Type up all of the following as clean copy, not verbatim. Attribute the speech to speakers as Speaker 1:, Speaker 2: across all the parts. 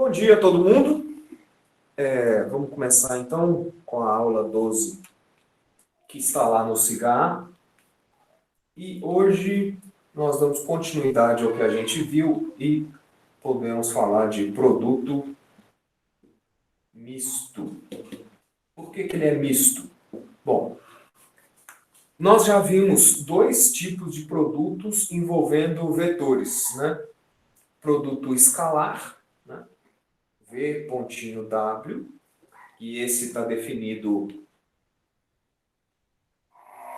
Speaker 1: Bom dia a todo mundo. Vamos começar então com a aula 12, que está lá no CIGA. E hoje nós damos continuidade ao que a gente viu e podemos falar de produto misto. Por que ele é misto? Bom, nós já vimos dois tipos de produtos envolvendo vetores, né? Produto escalar, né? V pontinho W, e esse está definido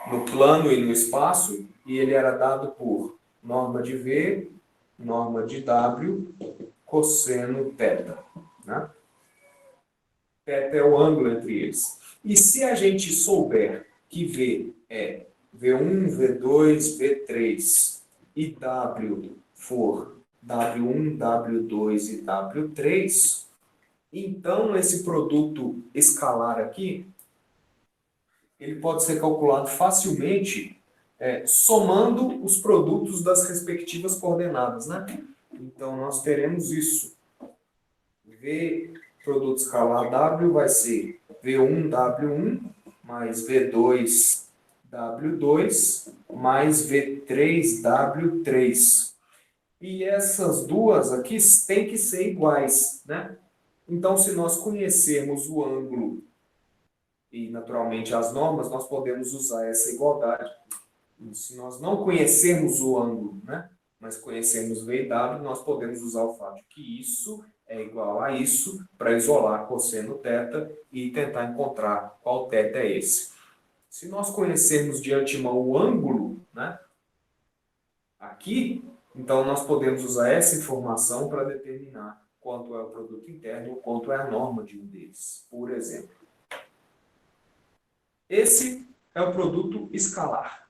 Speaker 1: no plano e no espaço, e ele era dado por norma de V, norma de W, cosseno θ. Né? Θ é o ângulo entre eles. E se a gente souber que V é V1, V2, V3 e W for W1, W2 e W3, então esse produto escalar aqui ele pode ser calculado facilmente somando os produtos das respectivas coordenadas, né? Então, nós teremos isso. V produto escalar W vai ser V1, W1, mais V2, W2, mais V3, W3. E essas duas aqui têm que ser iguais, né? Então, se nós conhecermos o ângulo e, naturalmente, as normas, nós podemos usar essa igualdade. Se nós não conhecermos o ângulo, né, mas conhecermos V e W, nós podemos usar o fato de que isso é igual a isso para isolar cosseno θ e tentar encontrar qual θ é esse. Se nós conhecermos de antemão o ângulo, né, aqui, então nós podemos usar essa informação para determinar quanto é o produto interno ou quanto é a norma de um deles, por exemplo. Esse é o produto escalar.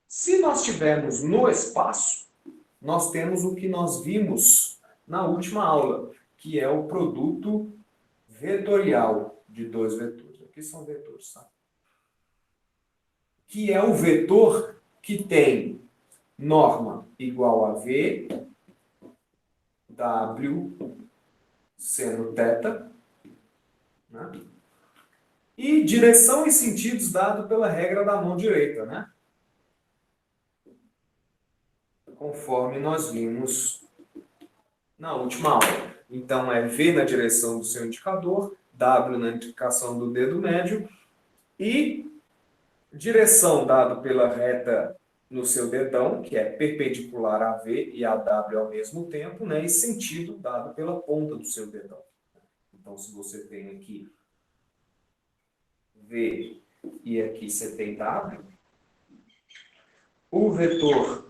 Speaker 1: Se nós tivermos no espaço, nós temos o que nós vimos na última aula, que é o produto vetorial de dois vetores. Aqui são vetores, tá? Que é o vetor que tem norma igual a V, W, seno θ, né? E direção e sentidos dado pela regra da mão direita, né? Conforme nós vimos na última aula. Então, é V na direção do seu indicador, W na indicação do dedo médio e direção dado pela reta no seu dedão, que é perpendicular a V e a W ao mesmo tempo, né? E sentido dado pela ponta do seu dedão. Então, se você tem aqui V e aqui você tem W, o vetor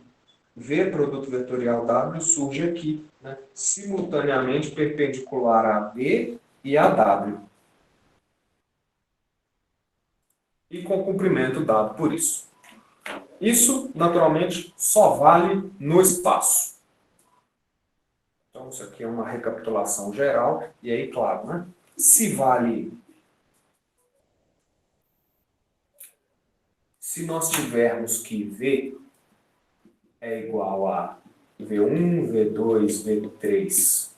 Speaker 1: V, produto vetorial W, surge aqui, né? Simultaneamente perpendicular a V e a W. E com o comprimento dado por isso. Isso, naturalmente, só vale no espaço. Então, isso aqui é uma recapitulação geral. E aí, claro, né? Se nós tivermos que V é igual a V1, V2, V3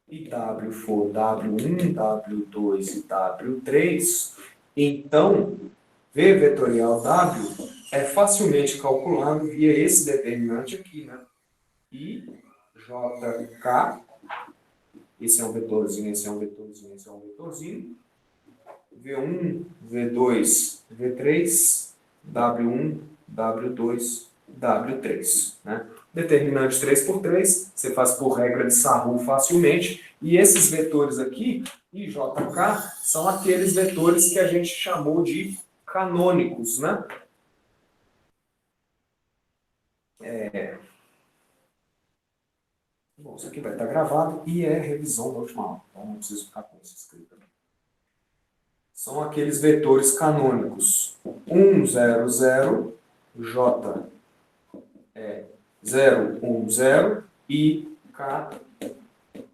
Speaker 1: e W for W1, W2 e W3, então V vetorial W é facilmente calculado via esse determinante aqui, né? I, J, K, esse é um vetorzinho, esse é um vetorzinho, esse é um vetorzinho, V1, V2, V3, W1, W2, W3. Né? Determinante 3 por 3, você faz por regra de Sarrul facilmente, e esses vetores aqui, I, J, K, são aqueles vetores que a gente chamou de canônicos, né? Bom, isso aqui vai estar gravado e é revisão da última aula, então não preciso ficar com isso escrito. São aqueles vetores canônicos. 1, 0, 0, J é 0, 1, 0 e K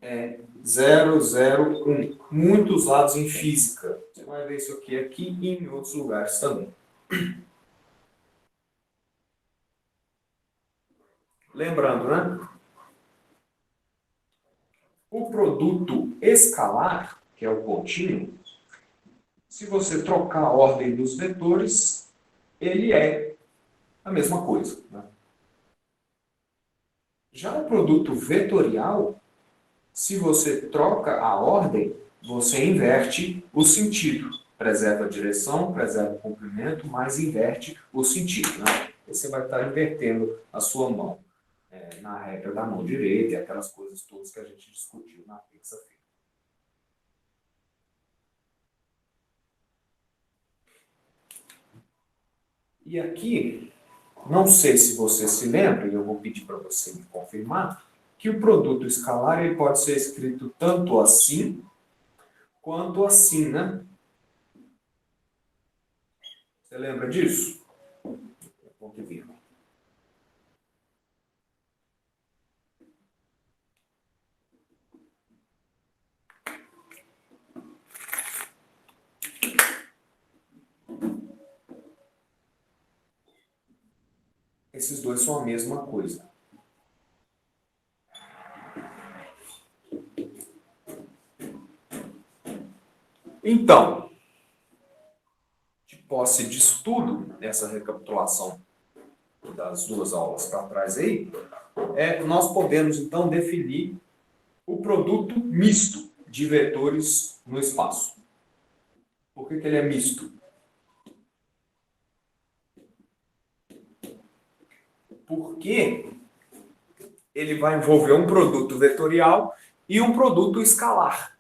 Speaker 1: é 0, 0, 1. Muitos lados em física. Você vai ver isso aqui e em outros lugares também. Lembrando, né? produto escalar, que é o contínuo, se você trocar a ordem dos vetores, ele é a mesma coisa, né? Já o produto vetorial, se você troca a ordem, você inverte o sentido. Preserva a direção, preserva o comprimento, mas inverte o sentido, né? Você vai estar invertendo a sua mão na regra da mão direita e aquelas coisas todas que a gente discutiu na terça-feira. E aqui, não sei se você se lembra, e eu vou pedir para você me confirmar, que o produto escalar ele pode ser escrito tanto assim quanto assim, né? Você lembra disso? Ponto e vírgula. Esses dois são a mesma coisa. Então, de posse disso tudo, essa recapitulação das duas aulas para trás aí, nós podemos então definir o produto misto de vetores no espaço. Por que ele é misto? Porque ele vai envolver um produto vetorial e um produto escalar.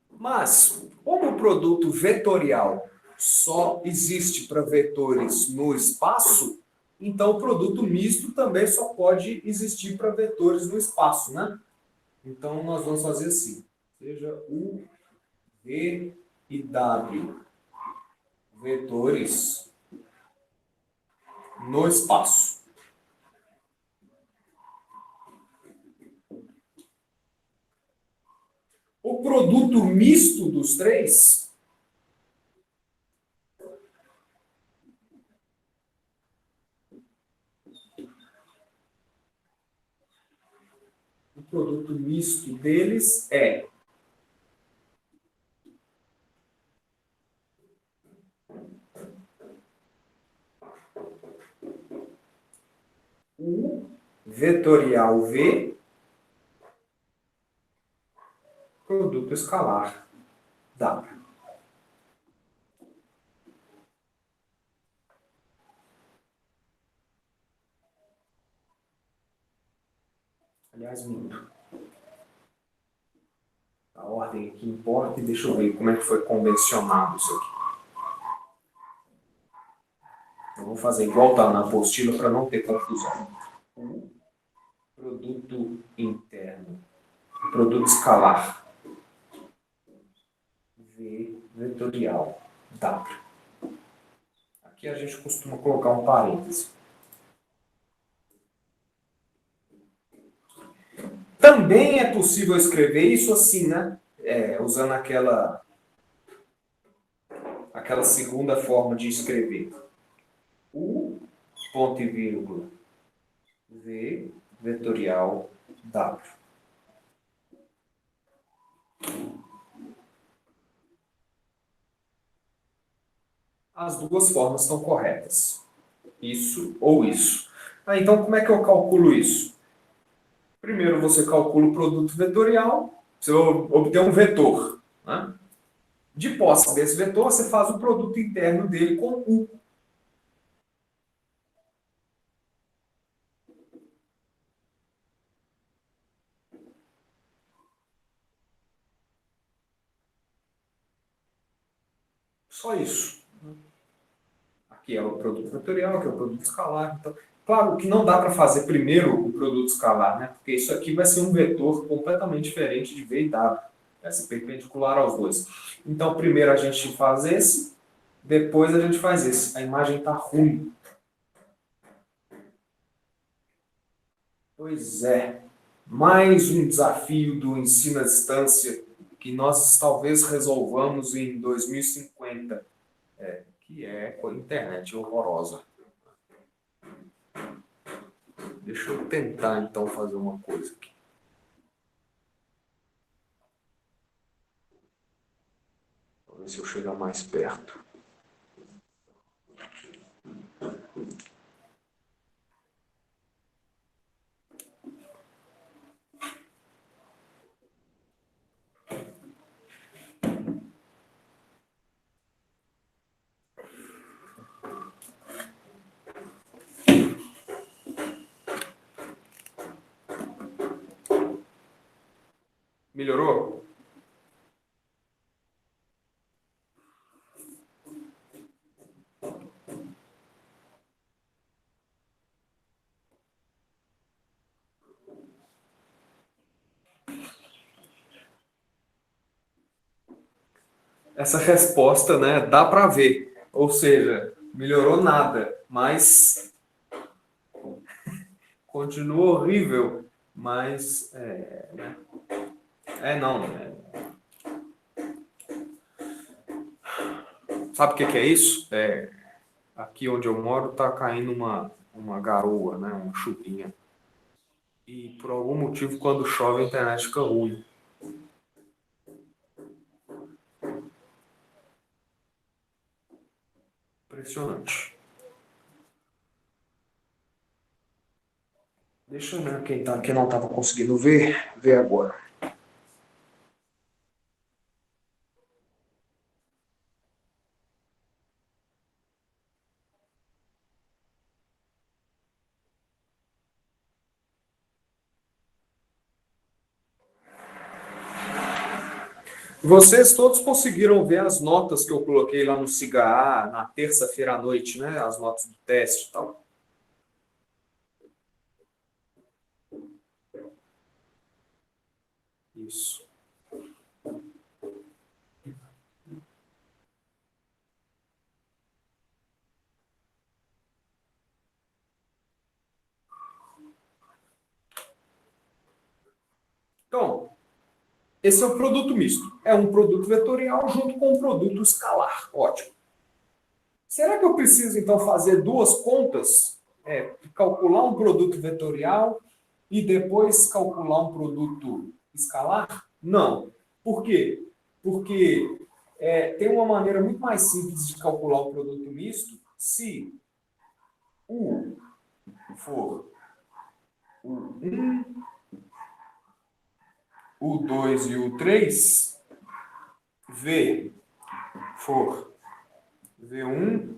Speaker 1: Mas, como o produto vetorial só existe para vetores no espaço, então o produto misto também só pode existir para vetores no espaço, né? Então nós vamos fazer assim, seja U, V e W, vetores no espaço. O produto misto dos três deles é U vetorial V, produto escalar W. Aliás, muito. A ordem aqui importa e deixa eu ver como é que foi convencionado isso aqui. Eu vou fazer igual está na apostila para não ter confusão. U, produto interno, produto escalar, V vetorial, W. Aqui a gente costuma colocar um parêntese. Também é possível escrever isso assim, né? Usando aquela segunda forma de escrever. U, ponto e vírgula, V vetorial, W. As duas formas estão corretas. Isso ou isso. Então, como é que eu calculo isso? Primeiro, você calcula o produto vetorial, você obtém um vetor, né? De posse desse vetor, você faz o produto interno dele com U. Só isso. Aqui é o produto vetorial, aqui é o produto escalar. Então, claro que não dá para fazer primeiro o produto escalar, né? Porque isso aqui vai ser um vetor completamente diferente de V e W. Vai ser perpendicular aos dois. Então, primeiro a gente faz esse, depois a gente faz esse. A imagem está ruim. Pois é. Mais um desafio do ensino à distância que nós talvez resolvamos em 2050. Que é com a internet horrorosa. Deixa eu tentar, então, fazer uma coisa aqui. se eu chegar mais perto. Melhorou? Essa resposta, né, dá para ver. Ou seja, melhorou nada, mas continua horrível. Mas, né? Não. Sabe o que é isso? Aqui onde eu moro está caindo uma garoa, né, uma chuvinha. E por algum motivo, quando chove, a internet fica ruim. Impressionante. Deixa eu ver quem não estava conseguindo ver agora. Vocês todos conseguiram ver as notas que eu coloquei lá no SIGA na terça-feira à noite, né? As notas do teste e tal. Isso. Então, esse é o produto misto. É um produto vetorial junto com um produto escalar. Ótimo. Será que eu preciso, então, fazer duas contas? Calcular um produto vetorial e depois calcular um produto escalar? Não. Por quê? Porque tem uma maneira muito mais simples de calcular o produto misto se U for o 1, o 2 e o 3, V for V1,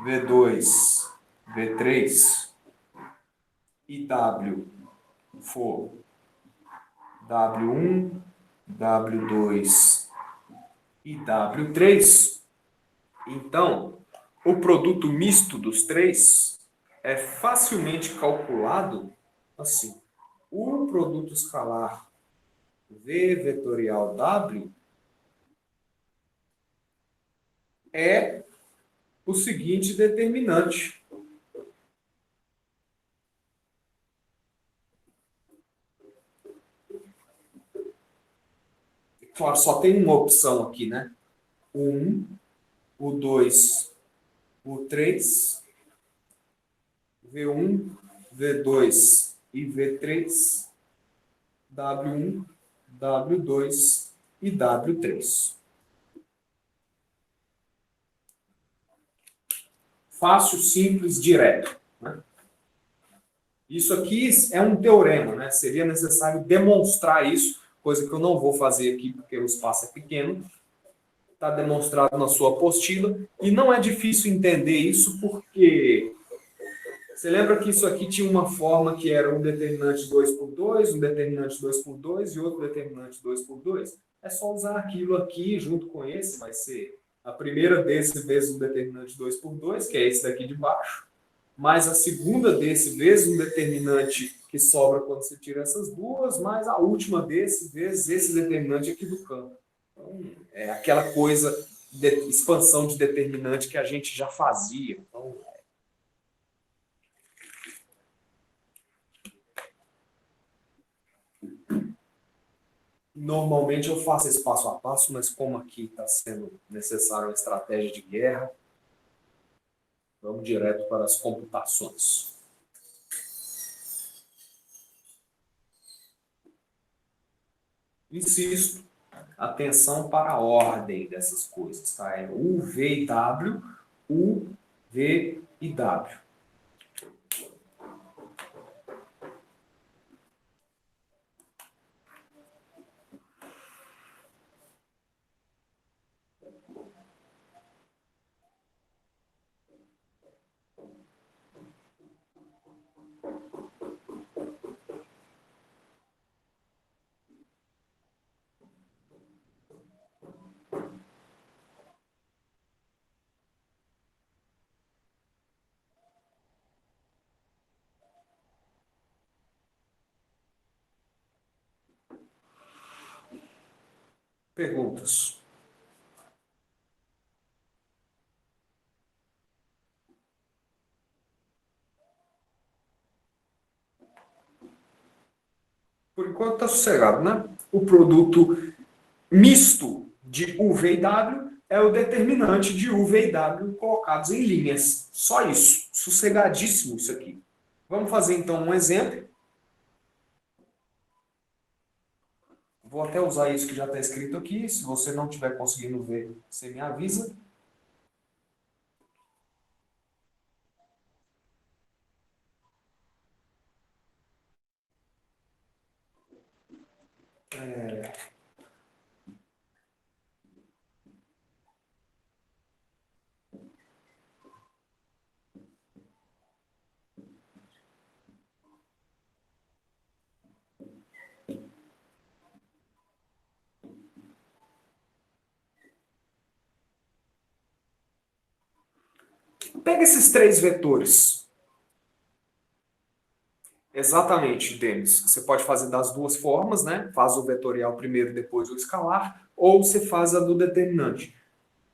Speaker 1: V2, V3 e W for W1, W2 e W3, então o produto misto dos três é facilmente calculado assim. O produto escalar V vetorial W é o seguinte determinante. Claro, só tem uma opção aqui, né? O 1, o 2, o 3, V1, V2 e V3, W1, W2 e W3. Fácil, simples, direto. Né? Isso aqui é um teorema, né? Seria necessário demonstrar isso, coisa que eu não vou fazer aqui porque o espaço é pequeno. Está demonstrado na sua apostila. E não é difícil entender isso porque você lembra que isso aqui tinha uma forma que era um determinante 2 por 2, um determinante 2 por 2 e outro determinante 2 por 2? É só usar aquilo aqui junto com esse, vai ser a primeira desse vezes um determinante 2 por 2, que é esse daqui de baixo, mais a segunda desse vezes um determinante que sobra quando você tira essas duas, mais a última desse vezes esse determinante aqui do campo. Então, é aquela coisa de expansão de determinante que a gente já fazia. Então, normalmente eu faço esse passo a passo, mas como aqui está sendo necessário uma estratégia de guerra, vamos direto para as computações. Insisto atenção para a ordem dessas coisas, tá? É U, V e W, U, V e W. Perguntas? Por enquanto está sossegado, né? O produto misto de U, V e W é o determinante de U, V e W colocados em linhas. Só isso. Sossegadíssimo isso aqui. Vamos fazer então um exemplo. Vou até usar isso que já está escrito aqui. Se você não estiver conseguindo ver, você me avisa. Pega esses três vetores. Exatamente, Denis. Você pode fazer das duas formas, né? Faz o vetorial primeiro, depois o escalar, ou você faz a do determinante.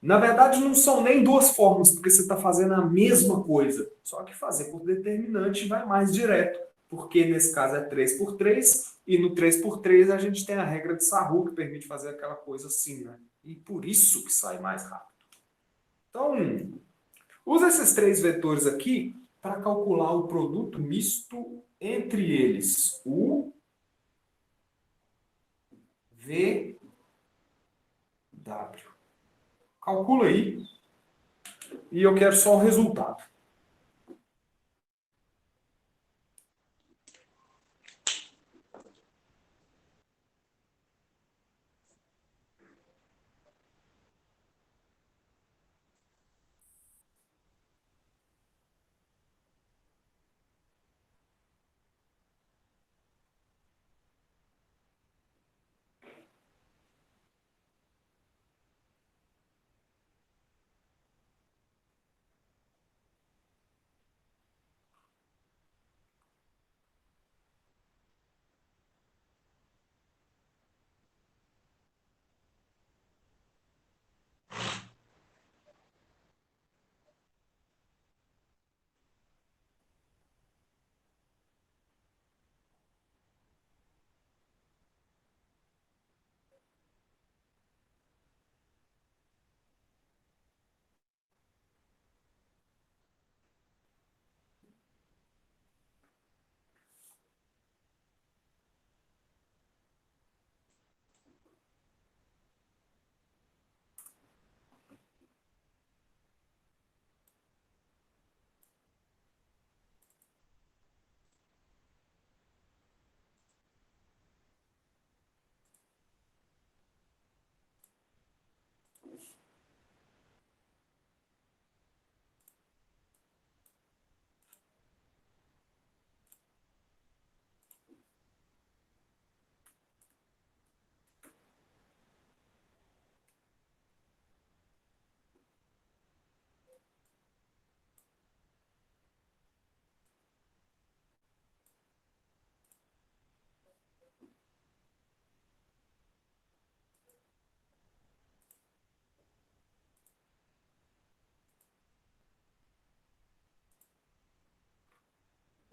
Speaker 1: Na verdade, não são nem duas formas, porque você está fazendo a mesma coisa. Só que fazer por determinante vai mais direto, porque nesse caso é 3 por 3, e no 3 por 3 a gente tem a regra de Sarru, que permite fazer aquela coisa assim, né? E por isso que sai mais rápido. Então, usa esses três vetores aqui para calcular o produto misto entre eles. U, V, W. Calcula aí e eu quero só o resultado.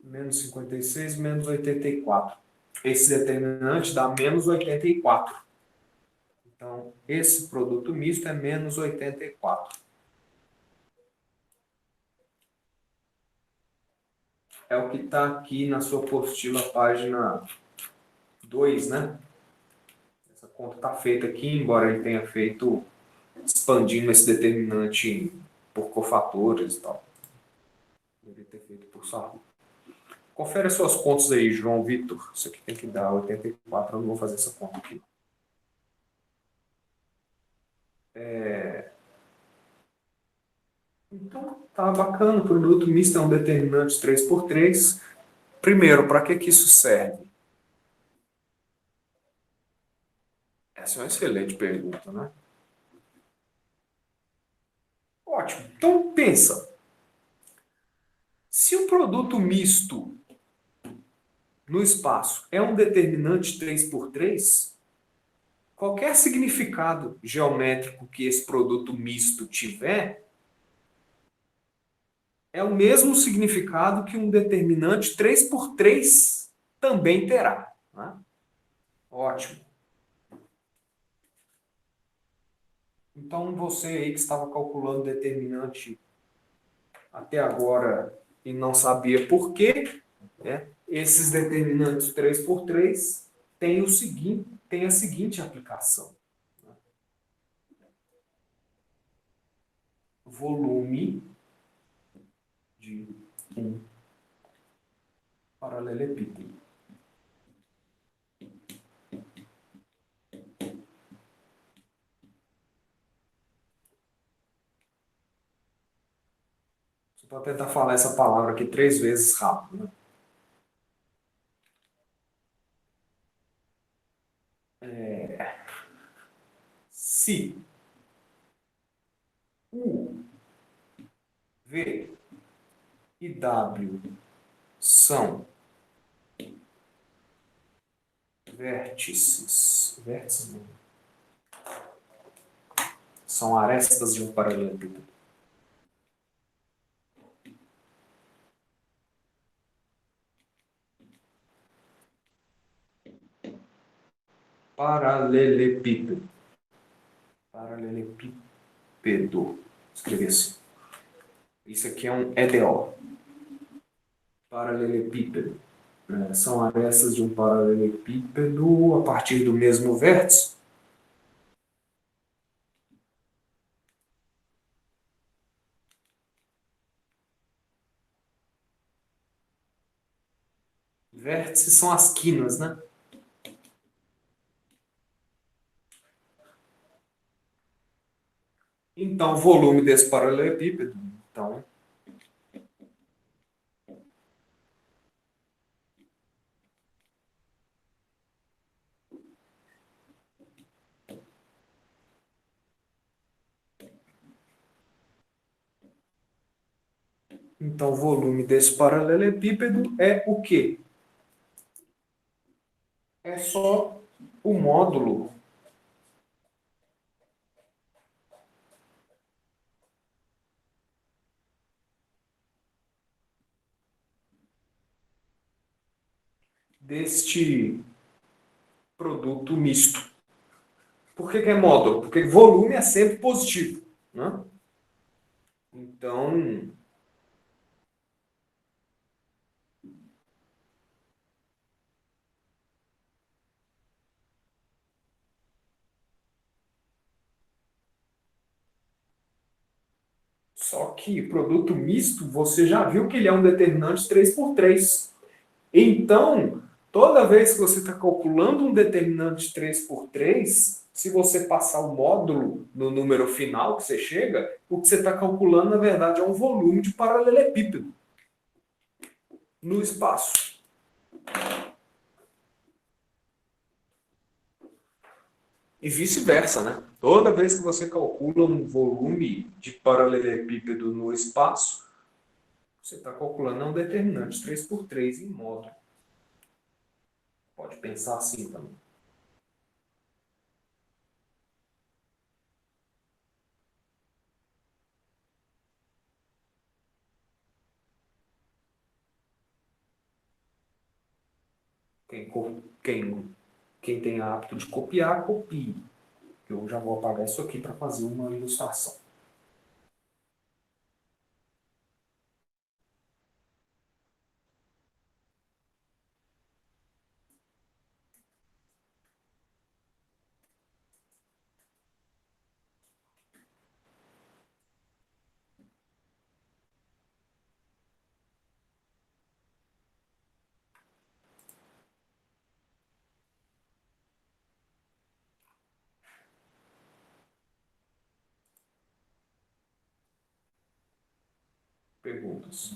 Speaker 1: Menos 56, menos 84. Esse determinante dá menos 84. Então, esse produto misto é menos 84. É o que está aqui na sua apostila, página 2, né? Essa conta está feita aqui, embora ele tenha feito expandindo esse determinante por cofatores e tal. Deveria ter feito por só. Confere as suas contas aí, João Vitor. Isso aqui tem que dar 84, eu não vou fazer essa conta aqui. Então, tá bacana. O produto misto é um determinante 3 por 3. Primeiro, para que isso serve? Essa é uma excelente pergunta, né? Ótimo. Então, pensa. Se o produto misto no espaço é um determinante 3 por 3, qualquer significado geométrico que esse produto misto tiver é o mesmo significado que um determinante 3 por 3 também terá. Né? Ótimo. Então, você aí que estava calculando determinante até agora e não sabia por quê, né? Esses determinantes 3 por 3 têm a seguinte aplicação. Volume de um paralelepípedo. Você pode tentar falar essa palavra aqui 3 vezes rápido. Né? Se U, V e W são vértices não, são arestas de um paralelepípedo. Paralelepípedo. Paralelepípedo. Escrevi assim. Isso aqui é um EDO. Paralelepípedo. São arestas de um paralelepípedo a partir do mesmo vértice. Vértices são as quinas, né? Então, o volume desse paralelepípedo, então, o volume desse paralelepípedo é o quê? É só o módulo deste produto misto. Por que é módulo? Porque volume é sempre positivo. Né? Então, só que produto misto, você já viu que ele é um determinante 3 por 3. Então, toda vez que você está calculando um determinante 3 por 3, se você passar o módulo no número final que você chega, o que você está calculando, na verdade, é um volume de paralelepípedo no espaço. E vice-versa, né? Toda vez que você calcula um volume de paralelepípedo no espaço, você está calculando um determinante 3 por 3 em módulo. Pode pensar assim também. Quem tem hábito de copiar, copie. Eu já vou apagar isso aqui para fazer uma ilustração. perguntas?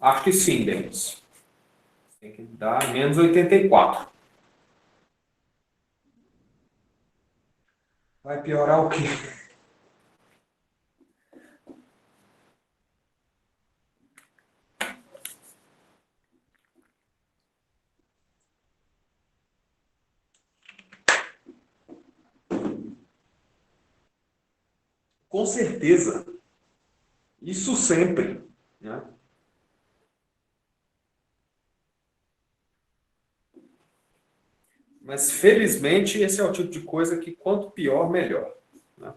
Speaker 1: Acho que sim, Denis. Tem que dar menos 84. Vai piorar o quê? Com certeza. Isso sempre, né? Mas, felizmente, esse é o tipo de coisa que quanto pior, melhor. Né?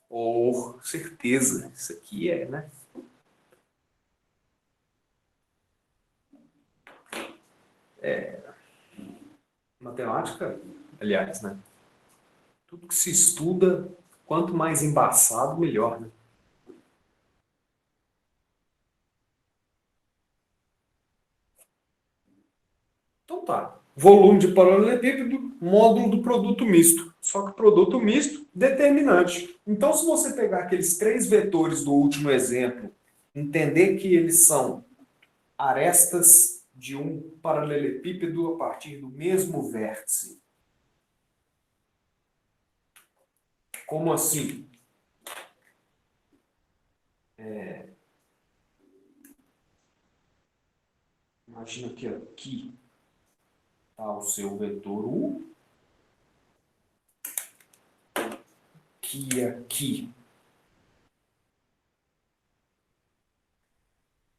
Speaker 1: Oh, certeza. Isso aqui é, né? Matemática, aliás, né? Tudo que se estuda, quanto mais embaçado, melhor, né? Então tá. Volume de paralelepípedo, módulo do produto misto. Só que produto misto, determinante. Então, se você pegar aqueles três vetores do último exemplo, entender que eles são arestas de um paralelepípedo a partir do mesmo vértice. Como assim? Imagina que aqui está o seu vetor U, que aqui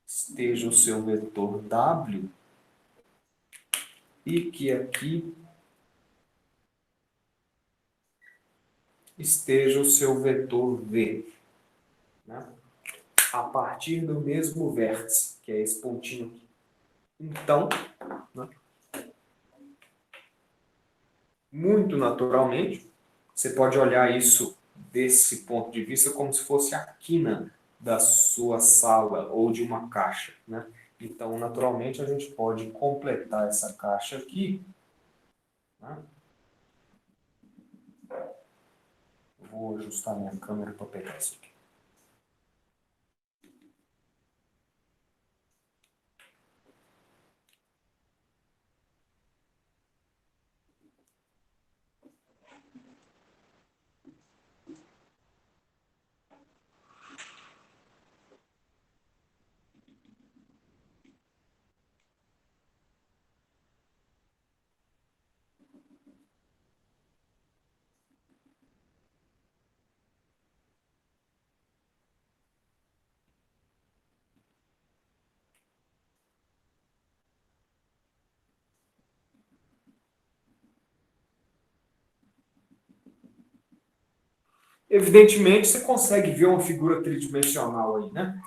Speaker 1: esteja o seu vetor W e que aqui esteja o seu vetor V, né? A partir do mesmo vértice, que é esse pontinho aqui. Então, né, muito naturalmente, você pode olhar isso desse ponto de vista como se fosse a quina da sua sala ou de uma caixa, né? Então, naturalmente, a gente pode completar essa caixa aqui, né? Vou ajustar minha câmera para pegar isso aqui. Evidentemente, você consegue ver uma figura tridimensional aí, né?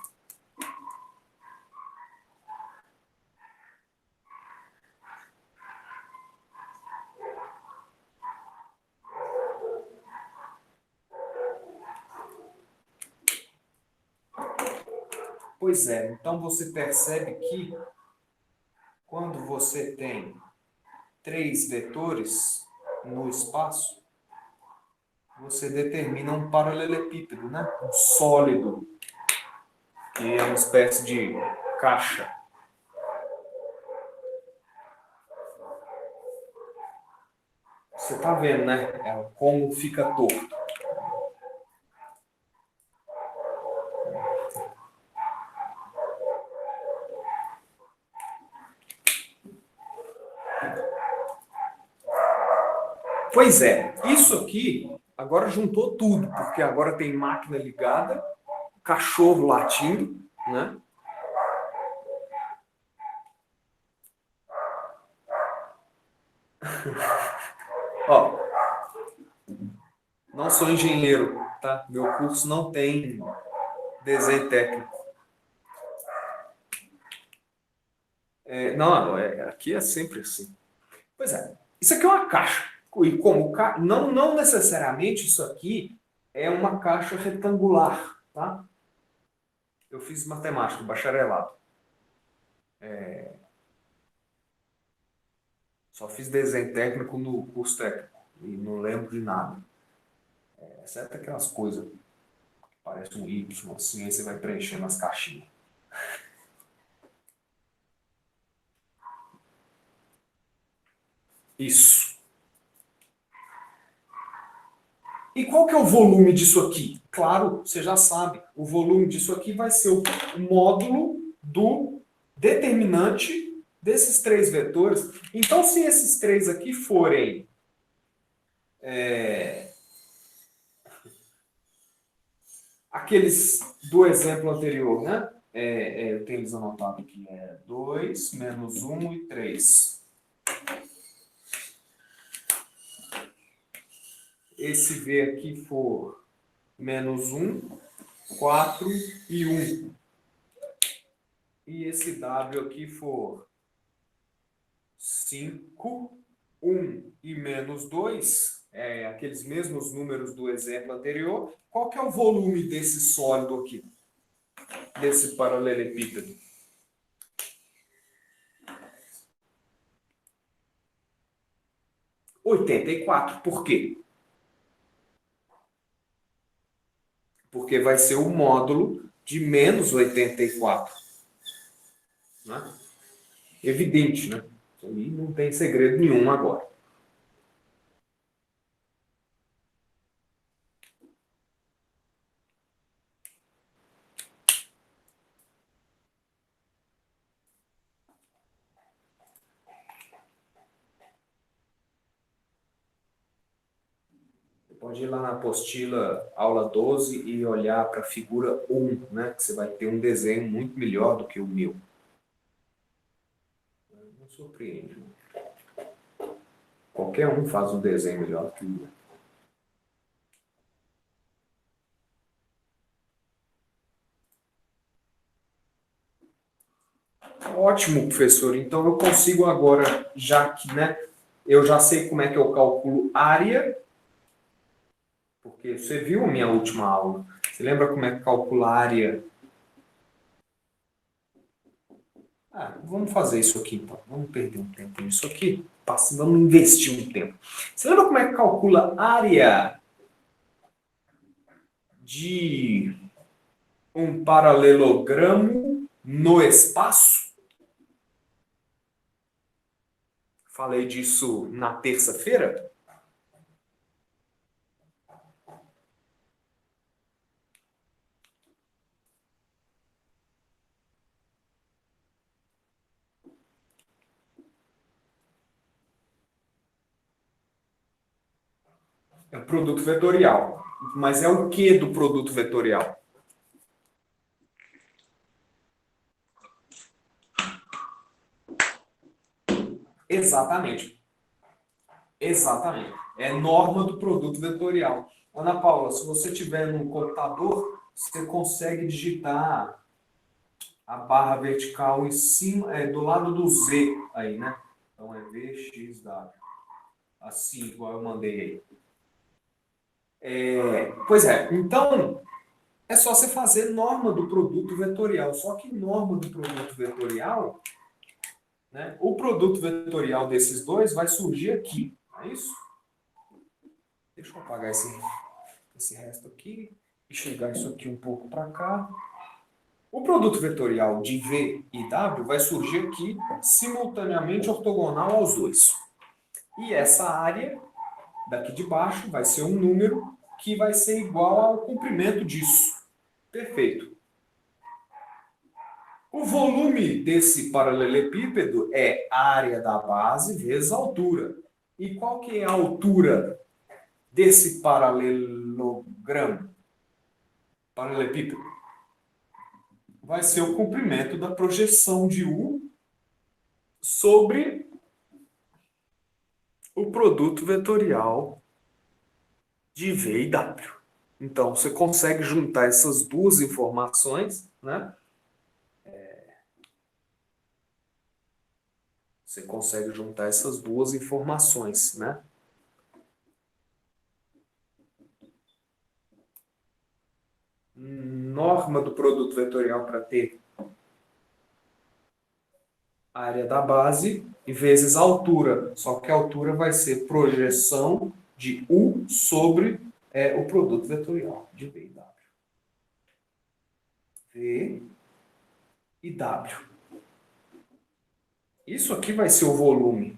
Speaker 1: Pois é, então você percebe que quando você tem três vetores no espaço, você determina um paralelepípedo, né? Um sólido, que é uma espécie de caixa. Você está vendo, né? Como fica torto. Pois é, isso aqui agora juntou tudo, porque agora tem máquina ligada, cachorro latindo, né? Ó, não sou engenheiro, tá? Meu curso não tem desenho técnico. Não, aqui é sempre assim. Pois é, isso aqui é uma caixa. E como não necessariamente isso aqui é uma caixa retangular, tá? Eu fiz matemática, bacharelado. Só fiz desenho técnico no curso técnico e não lembro de nada. Exceto aquelas coisas que parecem um Y, assim, aí você vai preenchendo as caixinhas. Isso. E qual que é o volume disso aqui? Claro, você já sabe. O volume disso aqui vai ser o módulo do determinante desses três vetores. Então, se esses três aqui forem aqueles do exemplo anterior, né? Eu tenho eles anotados aqui. 2, menos 1 e 3. Esse V aqui for menos 1, 4 e 1. E esse W aqui for 5, 1 e menos 2, aqueles mesmos números do exemplo anterior. Qual que é o volume desse sólido aqui? Desse paralelepípedo? 84. Por quê? Porque vai ser o módulo de menos 84. Né? Evidente, né? E não tem segredo nenhum agora. Você pode ir lá na apostila aula 12 e olhar para a figura 1, né? Que você vai ter um desenho muito melhor do que o meu. Não surpreende. Qualquer um faz um desenho melhor que o meu. Ótimo, professor. Então eu consigo agora, já que, né, eu já sei como é que eu calculo área, porque você viu a minha última aula. Você lembra como é que calcula a área? Vamos fazer isso aqui então. Vamos perder um tempo nisso aqui. Vamos investir um tempo. Você lembra como é que calcula a área de um paralelogramo no espaço? Falei disso na terça-feira. É o produto vetorial. Mas é o que do produto vetorial? Exatamente. Exatamente. É norma do produto vetorial. Ana Paula, se você tiver no computador, você consegue digitar a barra vertical em cima, do lado do Z aí, né? Então é VXW. Assim, igual eu mandei aí. Pois é, então é só você fazer norma do produto vetorial. Só que norma do produto vetorial, né? O produto vetorial desses dois vai surgir aqui, não é isso? Deixa eu apagar esse resto aqui e chegar isso aqui um pouco para cá. O produto vetorial de V e W vai surgir aqui simultaneamente ortogonal aos dois. E essa área daqui de baixo vai ser um número que vai ser igual ao comprimento disso. Perfeito. O volume desse paralelepípedo é a área da base vezes a altura. E qual que é a altura desse paralelogramo? Paralelepípedo? Vai ser o comprimento da projeção de U sobre o produto vetorial de V e W. Então, você consegue juntar essas duas informações, né? Você consegue juntar essas duas informações, né? Norma do produto vetorial para ter área da base e vezes a altura. Só que a altura vai ser projeção de U sobre o produto vetorial de V e W. V e W. Isso aqui vai ser o volume.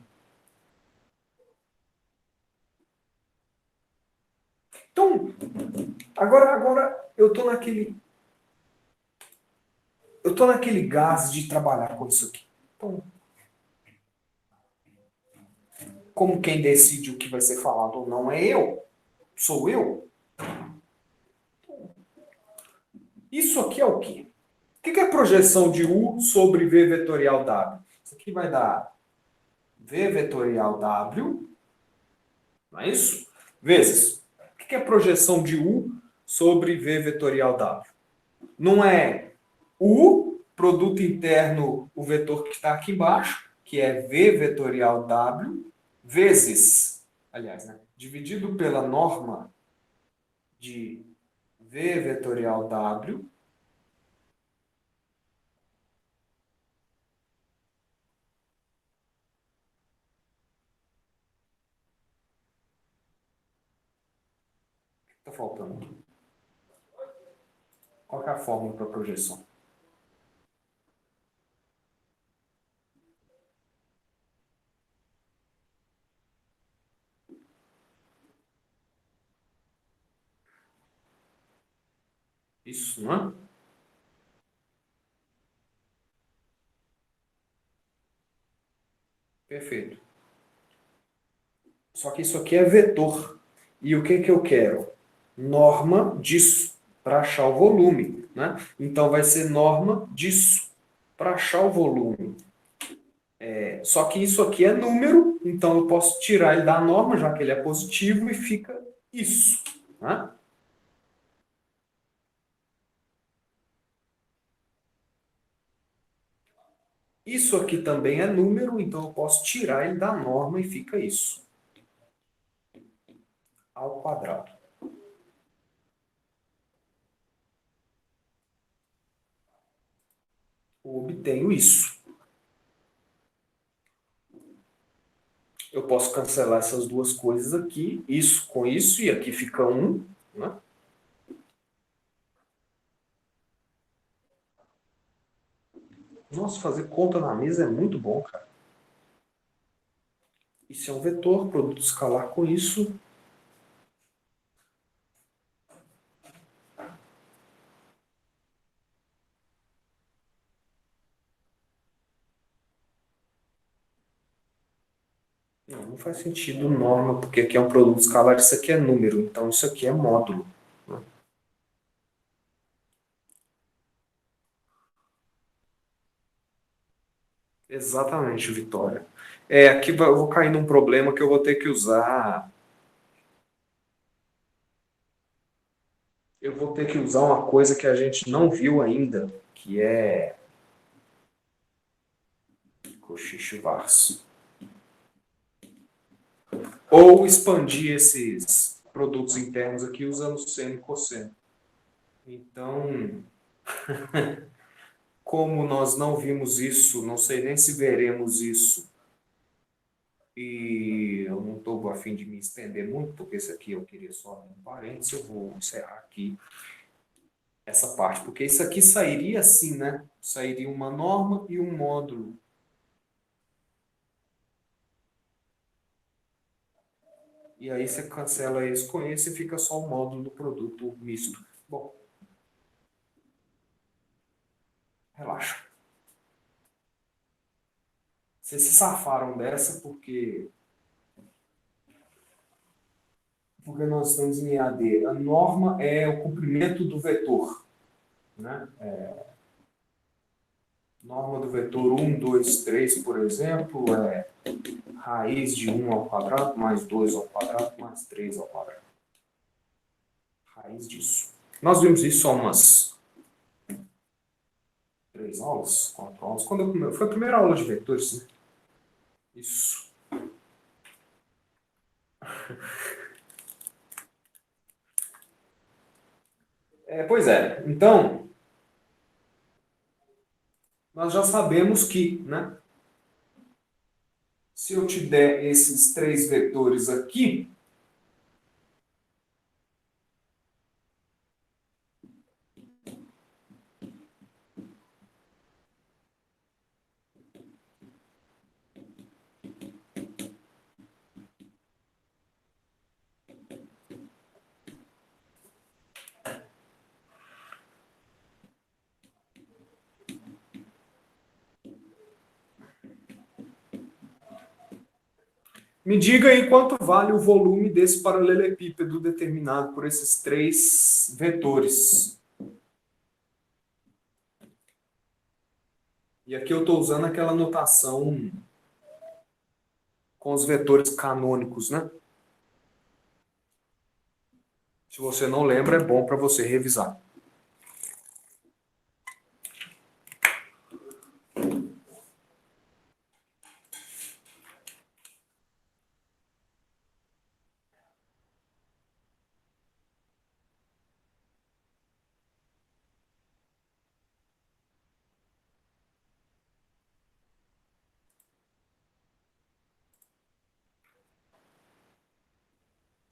Speaker 1: Então, agora eu estou naquele gás de trabalhar com isso aqui. Então, como quem decide o que vai ser falado ou não é eu, sou eu. Isso aqui é o quê? O que é projeção de U sobre V vetorial W? Isso aqui vai dar V vetorial W, não é isso? Vezes. O que é projeção de U sobre V vetorial W? Não é U, produto interno, o vetor que está aqui embaixo, que é V vetorial W, vezes, aliás, né, dividido pela norma de V vetorial W, está faltando aqui. Qual que é a fórmula para projeção? Isso, não é? Perfeito. Só que isso aqui é vetor. E o que que eu quero? Norma disso, para achar o volume, né? Então vai ser norma disso, para achar o volume. Só que isso aqui é número, então eu posso tirar ele da norma, já que ele é positivo, e fica isso, né? Isso aqui também é número, então eu posso tirar ele da norma e fica isso, ao quadrado. Eu obtenho isso. Eu posso cancelar essas duas coisas aqui, isso com isso, e aqui fica 1, né? Nossa, fazer conta na mesa é muito bom, cara. Isso é um vetor, produto escalar com isso. Não faz sentido norma, porque aqui é um produto escalar, isso aqui é número, então isso aqui é módulo, né? Exatamente, Vitória. Aqui eu vou cair num problema que eu vou ter que usar. Eu vou ter que usar uma coisa que a gente não viu ainda, que é cochicho varso. Ou expandir esses produtos internos aqui usando seno e cosseno. Então, como nós não vimos isso, não sei nem se veremos isso, e eu não estou a fim de me estender muito, porque esse aqui eu queria só um parênteses, eu vou encerrar aqui essa parte, porque isso aqui sairia assim, né? Sairia uma norma e um módulo. E aí você cancela isso com esse e fica só o módulo do produto misto. Bom, relaxa. Vocês se safaram dessa porque nós estamos em EAD. A norma é o comprimento do vetor, né? Norma do vetor 1, 2, 3, por exemplo, é raiz de 1 ao quadrado, mais 2 ao quadrado, mais 3 ao quadrado. Raiz disso. Nós vimos isso há umas 3 aulas, 4 aulas. Foi a primeira aula de vetores, né? Isso. Pois é. Então, nós já sabemos que, né? Se eu te der esses três vetores aqui, me diga aí quanto vale o volume desse paralelepípedo determinado por esses três vetores. E aqui eu estou usando aquela notação com os vetores canônicos, né? Se você não lembra, é bom para você revisar.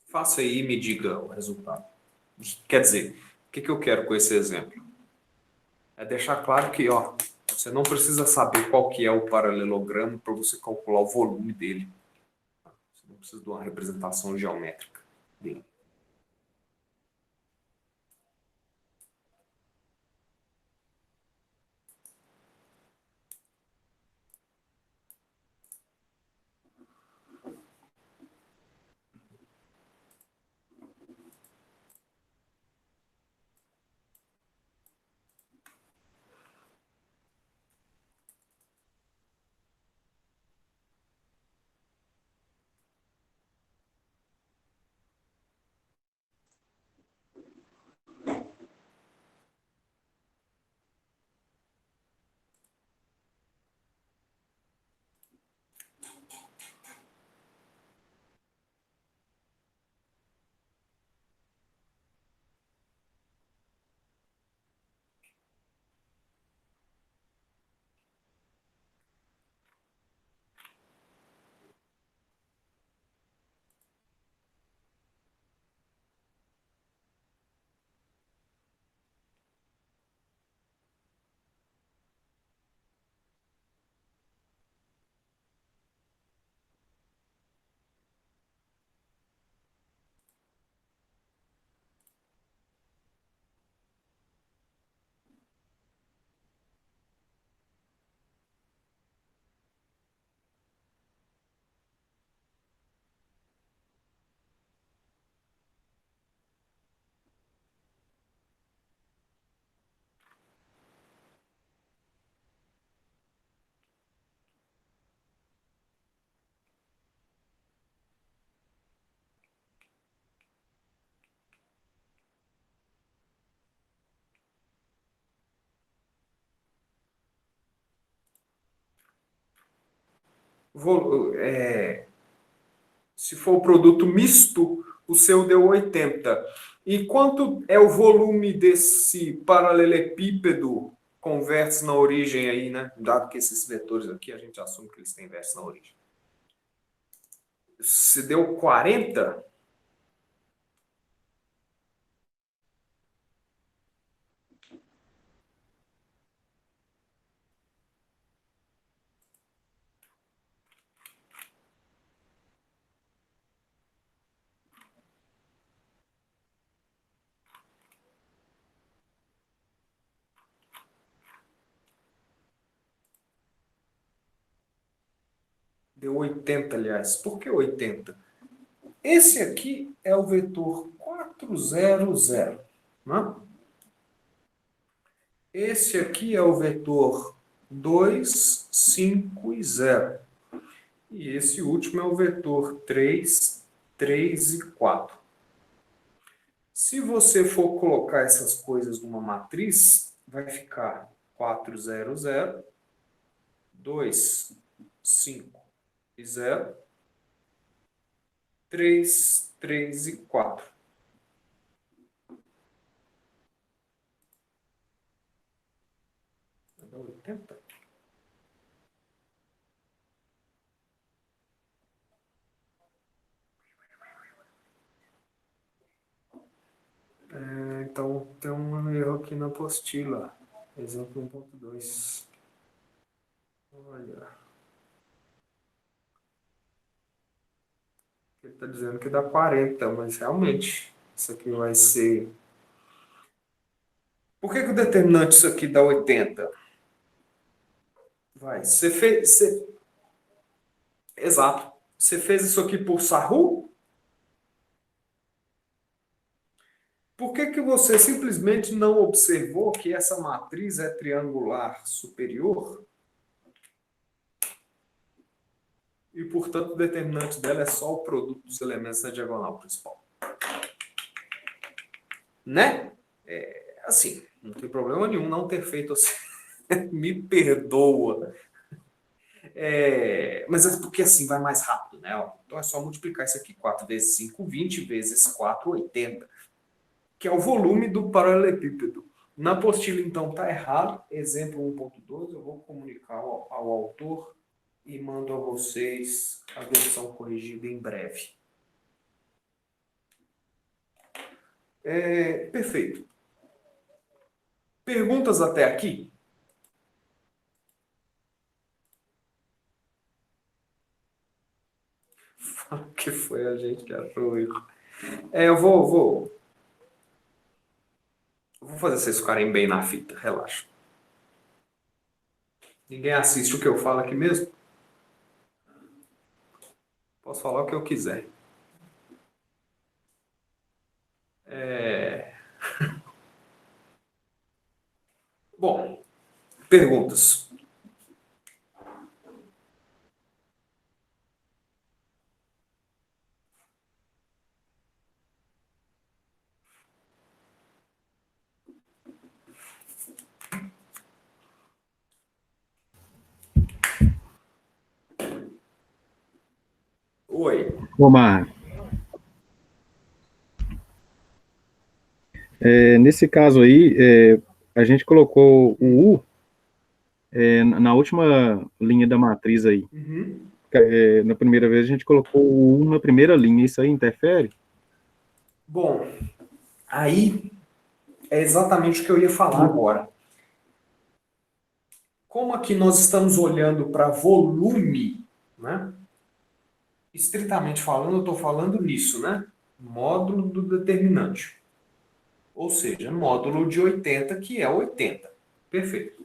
Speaker 1: Faça aí e me diga o resultado. Quer dizer, o que eu quero com esse exemplo? É deixar claro que, ó, você não precisa saber qual que é o paralelogramo para você calcular o volume dele. Você não precisa de uma representação geométrica dele. Se for o produto misto, o seu deu 80. E quanto é o volume desse paralelepípedo com vértice na origem aí, né? Dado que esses vetores aqui, a gente assume que eles têm vértice na origem. Se deu 40, deu 80, aliás. Por que 80? Esse aqui é o vetor 400, né? Esse aqui é o vetor 2, 5 e 0. E esse último é o vetor 3, 3 e 4. Se você for colocar essas coisas numa matriz, vai ficar 400, 2, 5 e 0, 3, 3 e 4. Vai dar 80? aqui na apostila. Exemplo 1.2. Olha. Ele está dizendo que dá 40, mas realmente isso aqui vai ser... Por que o determinante disso aqui dá 80? Vai, você fez... Exato. Você fez isso aqui por sarru? Por que você simplesmente não observou que essa matriz é triangular superior e, portanto, o determinante dela é só o produto dos elementos da diagonal principal? Né? Assim, não tem problema nenhum não ter feito assim. Me perdoa. Mas é porque assim vai mais rápido, né? Então é só multiplicar isso aqui. 4 vezes 5, 20 vezes 4, 80. Que é o volume do paralelepípedo. Na apostila, então, está errado. Exemplo 1.2, eu vou comunicar ao autor e mando a vocês a versão corrigida em breve. Perfeito. Perguntas até aqui? Fala que foi a gente que achou o erro. Eu vou fazer vocês ficarem bem na fita, relaxa. Ninguém assiste o que eu falo aqui mesmo? Posso falar o que eu quiser. Bom, perguntas. Oi.
Speaker 2: Omar, nesse caso aí, a gente colocou o U na última linha da matriz aí.
Speaker 1: Uhum.
Speaker 2: Na primeira vez a gente colocou o U na primeira linha, isso aí interfere?
Speaker 1: Bom, aí é exatamente o que eu ia falar agora. Como aqui nós estamos olhando para volume, né? Estritamente falando, eu estou falando nisso, né? Módulo do determinante. Ou seja, módulo de 80, que é 80. Perfeito.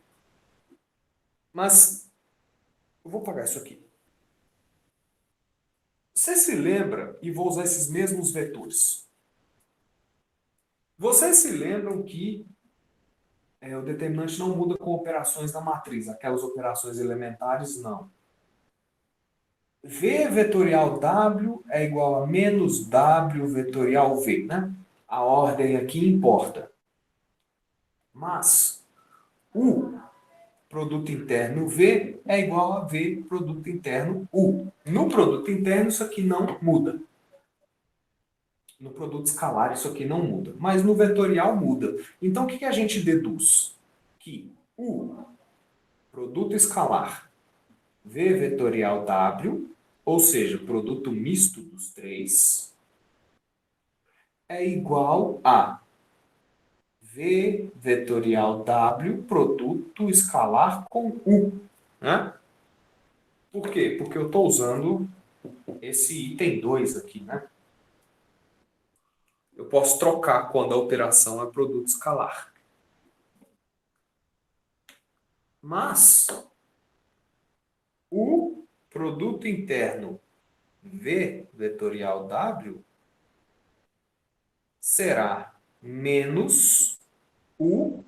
Speaker 1: Mas eu vou pagar isso aqui. Você se lembra, e vou usar esses mesmos vetores. Vocês se lembram que o determinante não muda com operações na matriz, aquelas operações elementares, não. V vetorial W é igual a menos W vetorial V, né? A ordem aqui importa. Mas U produto interno V é igual a V produto interno U. No produto interno isso aqui não muda. No produto escalar isso aqui não muda. Mas no vetorial muda. Então o que a gente deduz? Que U produto escalar V vetorial W, ou seja, produto misto dos três, é igual a V vetorial W produto escalar com U. Né? Por quê? Porque eu estou usando esse item 2 aqui. Né? Eu posso trocar quando a operação é produto escalar. Mas o produto interno V vetorial W será menos o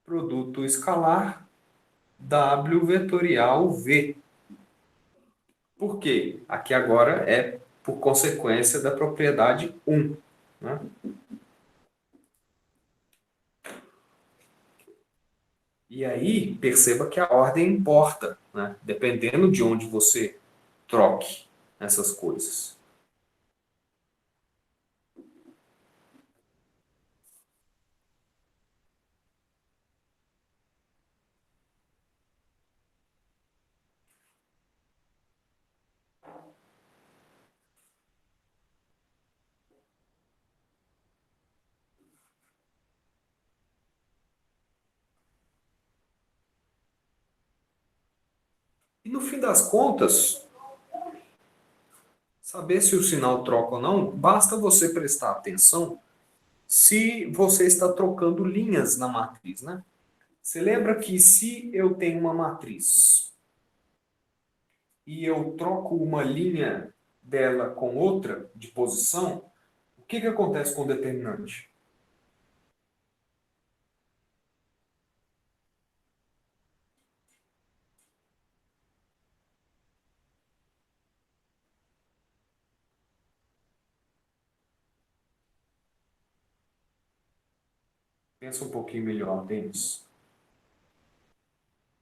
Speaker 1: produto escalar W vetorial V. Por quê? Aqui agora é por consequência da propriedade 1. Né? E aí, perceba que a ordem importa, né? Dependendo de onde você troque essas coisas. E no fim das contas, saber se o sinal troca ou não, basta você prestar atenção se você está trocando linhas na matriz, né? Você lembra que se eu tenho uma matriz e eu troco uma linha dela com outra de posição, o que que acontece com o determinante? Pensa um pouquinho melhor, Denis.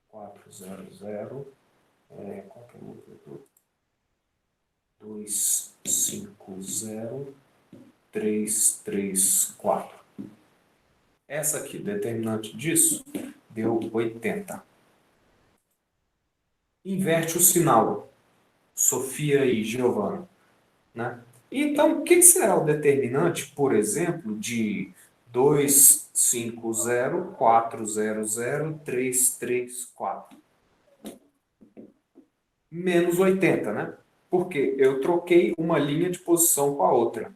Speaker 1: 400, qual que é o outro vetor? 250, 334. Essa aqui, determinante disso, deu 80. Inverte o sinal, Sofia e Giovana, né? Então, o que será o determinante, por exemplo, de 250, 400, 334? Menos 80, né? Porque eu troquei uma linha de posição com a outra.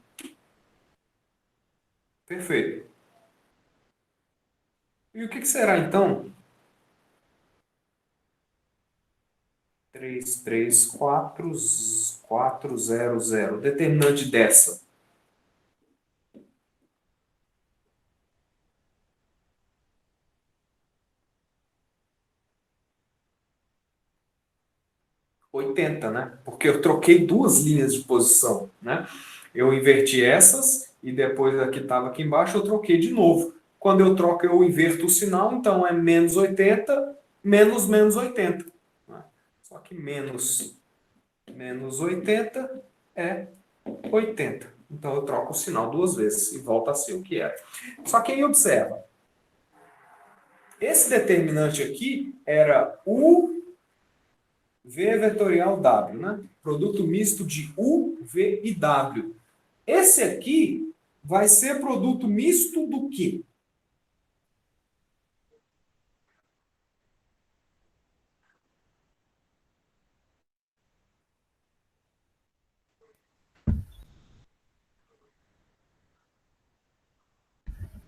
Speaker 1: Perfeito. E o que será, então? 334, 400. Determinante dessa. 80, né? Porque eu troquei duas linhas de posição, né? Eu inverti essas e depois a que estava aqui embaixo eu troquei de novo. Quando eu troco, eu inverto o sinal, então é menos 80, menos 80. Né? Só que menos 80 é 80. Então eu troco o sinal duas vezes e volta a ser o que era. Só que aí observa, esse determinante aqui era o V vetorial W, né? Produto misto de U, V e W. Esse aqui vai ser produto misto do quê?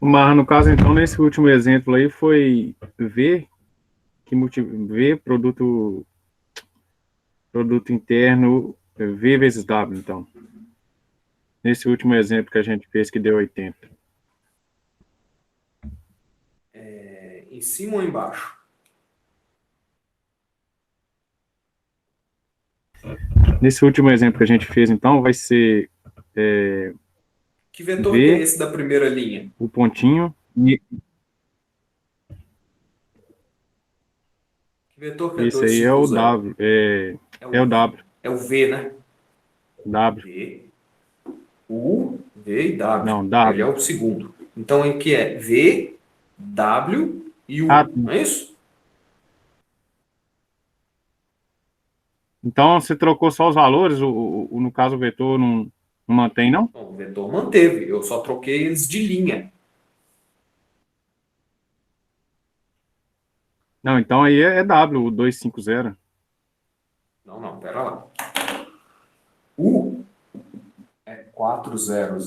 Speaker 2: Mas no caso, então, nesse último exemplo aí foi V, V produto interno, V vezes W, então. Nesse último exemplo que a gente fez que deu 80.
Speaker 1: Em cima ou embaixo?
Speaker 2: Nesse último exemplo que a gente fez, então, vai ser
Speaker 1: Que vetor que é
Speaker 2: V,
Speaker 1: esse da primeira linha?
Speaker 2: o pontinho, e
Speaker 1: Que vetor que é
Speaker 2: esse aí é o
Speaker 1: 250?
Speaker 2: W,
Speaker 1: É
Speaker 2: é
Speaker 1: o,
Speaker 2: o W,
Speaker 1: é o V, né?
Speaker 2: W,
Speaker 1: V, U, V e W.
Speaker 2: não,
Speaker 1: Ele é
Speaker 2: W.
Speaker 1: o segundo. Então, em que é V, W e
Speaker 2: Ah,
Speaker 1: U, não é isso?
Speaker 2: então você trocou só os valores, no caso o vetor não mantém, não?
Speaker 1: Bom, o vetor manteve, eu só troquei eles de linha.
Speaker 2: Não, então aí é W, o 250.
Speaker 1: Não, não, pera lá. U é 400,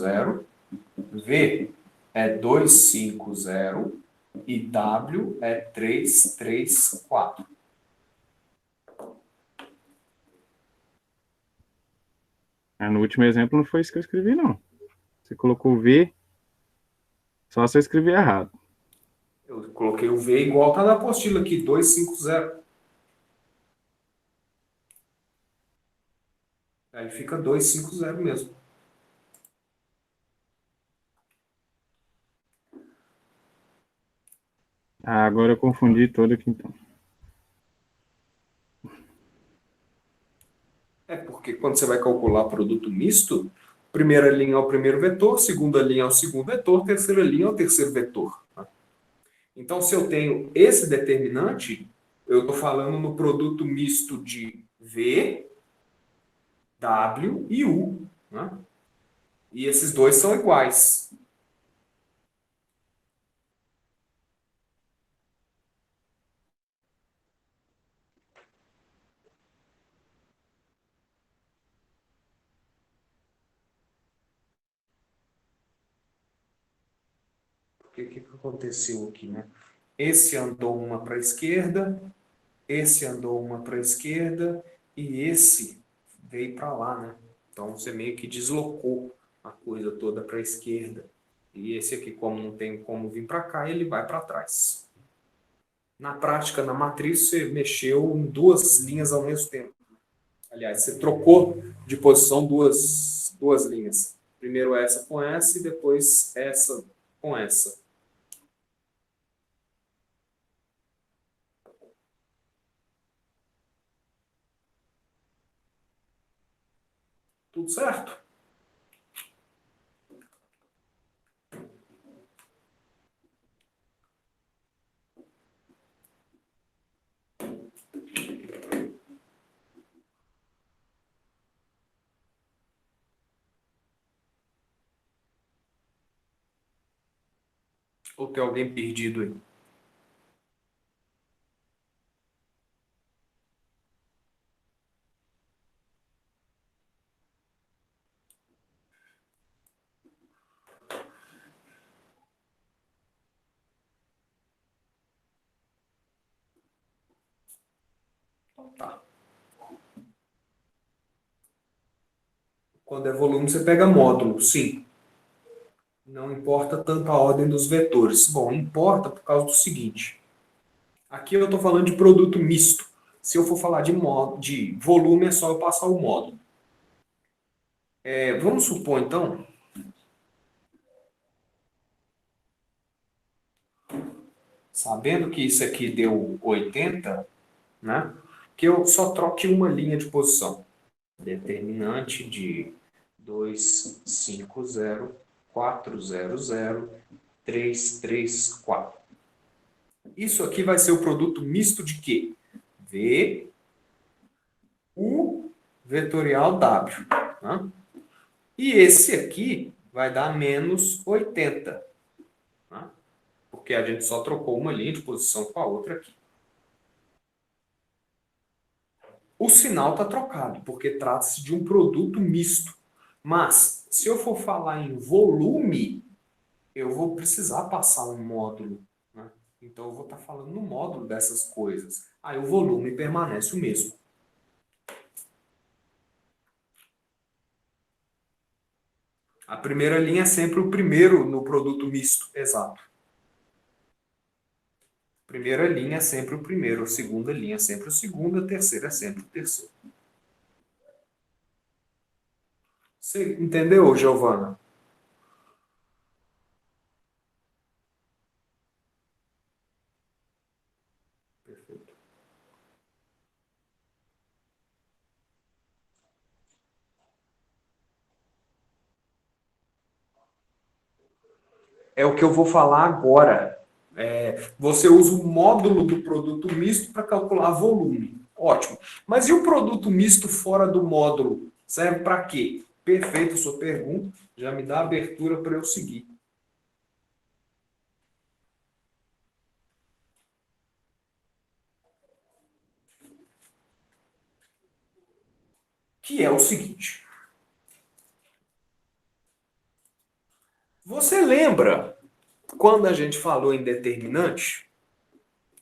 Speaker 1: V é 250 e W é 334.
Speaker 2: No último exemplo não foi isso que eu escrevi, não. Você colocou V, só você escrever errado.
Speaker 1: Eu coloquei o V igual está na apostila aqui, 250. Aí fica 250 mesmo.
Speaker 2: Ah, agora eu confundi todo aqui, então.
Speaker 1: É porque quando você vai calcular produto misto, primeira linha é o primeiro vetor, segunda linha é o segundo vetor, terceira linha é o terceiro vetor. Tá? Então, se eu tenho esse determinante, eu estou falando no produto misto de V, W e U. Né? E esses dois são iguais. que aconteceu aqui, né? Esse andou uma para a esquerda, esse andou uma para a esquerda e esse veio para lá, né? Então você meio que deslocou a coisa toda para a esquerda. E esse aqui, como não tem como vir para cá, ele vai para trás. Na prática, na matriz, você mexeu em duas linhas ao mesmo tempo. Aliás, você trocou de posição duas linhas. Primeiro essa com essa e depois essa com essa. Tudo certo? Ou tem alguém perdido aí? Então tá. Quando é volume, você pega módulo, sim. Não importa tanto a ordem dos vetores. Bom, importa por causa do seguinte. Aqui eu estou falando de produto misto. Se eu for falar de volume, é só eu passar o módulo. Vamos supor, então, sabendo que isso aqui deu 80, né, que eu só troque uma linha de posição. Determinante de 250, 400, 334. Isso aqui vai ser o produto misto de quê? V, U, vetorial W. Né? E esse aqui vai dar menos 80. Né? Porque a gente só trocou uma linha de posição com a outra aqui. O sinal está trocado, porque trata-se de um produto misto. Mas, se eu for falar em volume, eu vou precisar passar um módulo. Né? Então, eu vou estar falando no módulo dessas coisas. Aí o volume permanece o mesmo. A primeira linha é sempre o primeiro no produto misto, exato. Primeira linha é sempre o primeiro, a segunda linha é sempre o segundo, a terceira é sempre o terceiro. Você entendeu, Giovana? Perfeito. É o que eu vou falar agora. Você usa o módulo do produto misto para calcular volume. Ótimo. Mas e o produto misto fora do módulo? Serve para quê? Perfeito a sua pergunta. Já me dá abertura para eu seguir. Que é o seguinte. Você lembra quando a gente falou em determinante?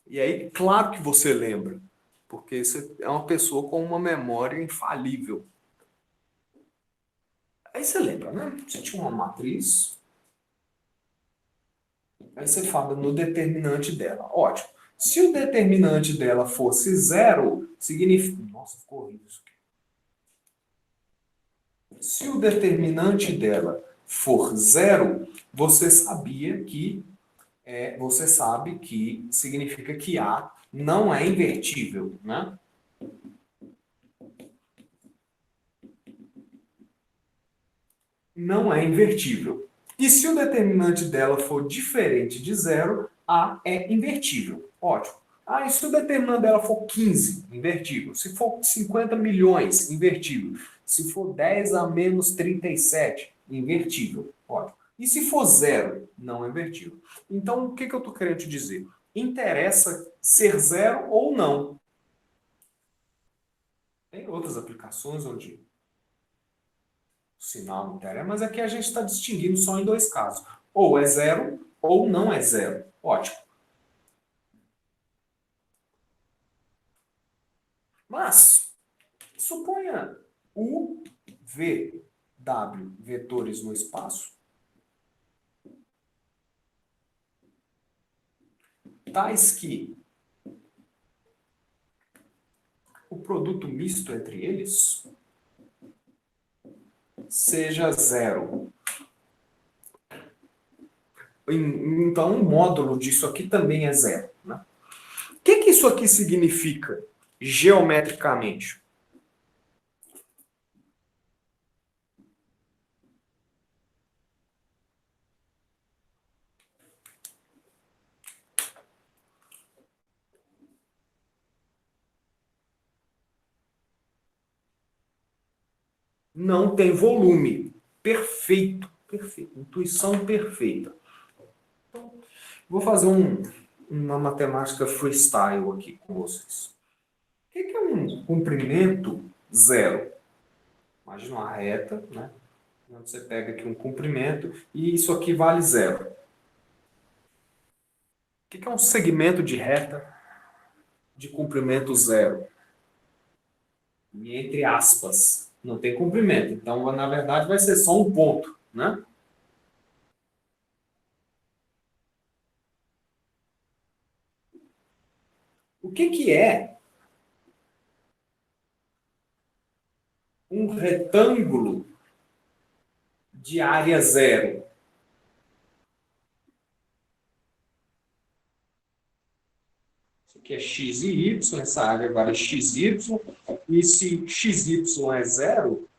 Speaker 1: E aí, claro que você lembra, porque você é uma pessoa com uma memória infalível. Aí você lembra, né? Você tinha uma matriz, aí você fala no determinante dela. Ótimo. Se o determinante dela fosse zero, significa. Nossa, ficou horrível isso aqui. Se o determinante dela for zero, você sabe que significa que A não é invertível, né? Não é invertível. E se o determinante dela for diferente de zero, A é invertível. Ótimo. Ah, e se o determinante dela for 15, invertível. Se for 50 milhões, invertível. Se for 10 a menos 37, invertível. Ótimo. E se for zero, não é invertível. Então, o que eu estou querendo te dizer? Interessa ser zero ou não. Tem outras aplicações onde o sinal não interessa, mas aqui a gente está distinguindo só em dois casos. Ou é zero, ou não é zero. Ótimo. Mas, suponha U, V, W, vetores no espaço, tais que o produto misto entre eles seja zero. Então, o módulo disso aqui também é zero. Né? O que isso aqui significa geometricamente? Não tem volume. Perfeito. Perfeito. Intuição perfeita. Vou fazer uma matemática freestyle aqui com vocês. O que é um comprimento zero? Imagina uma reta, né? Você pega aqui um comprimento e isso aqui vale zero. O que é um segmento de reta de comprimento zero? E entre aspas, não tem comprimento. Então, na verdade, vai ser só um ponto, né? O que é um retângulo de área zero? Isso aqui é x e y, essa área vale xy, e se xy é zero,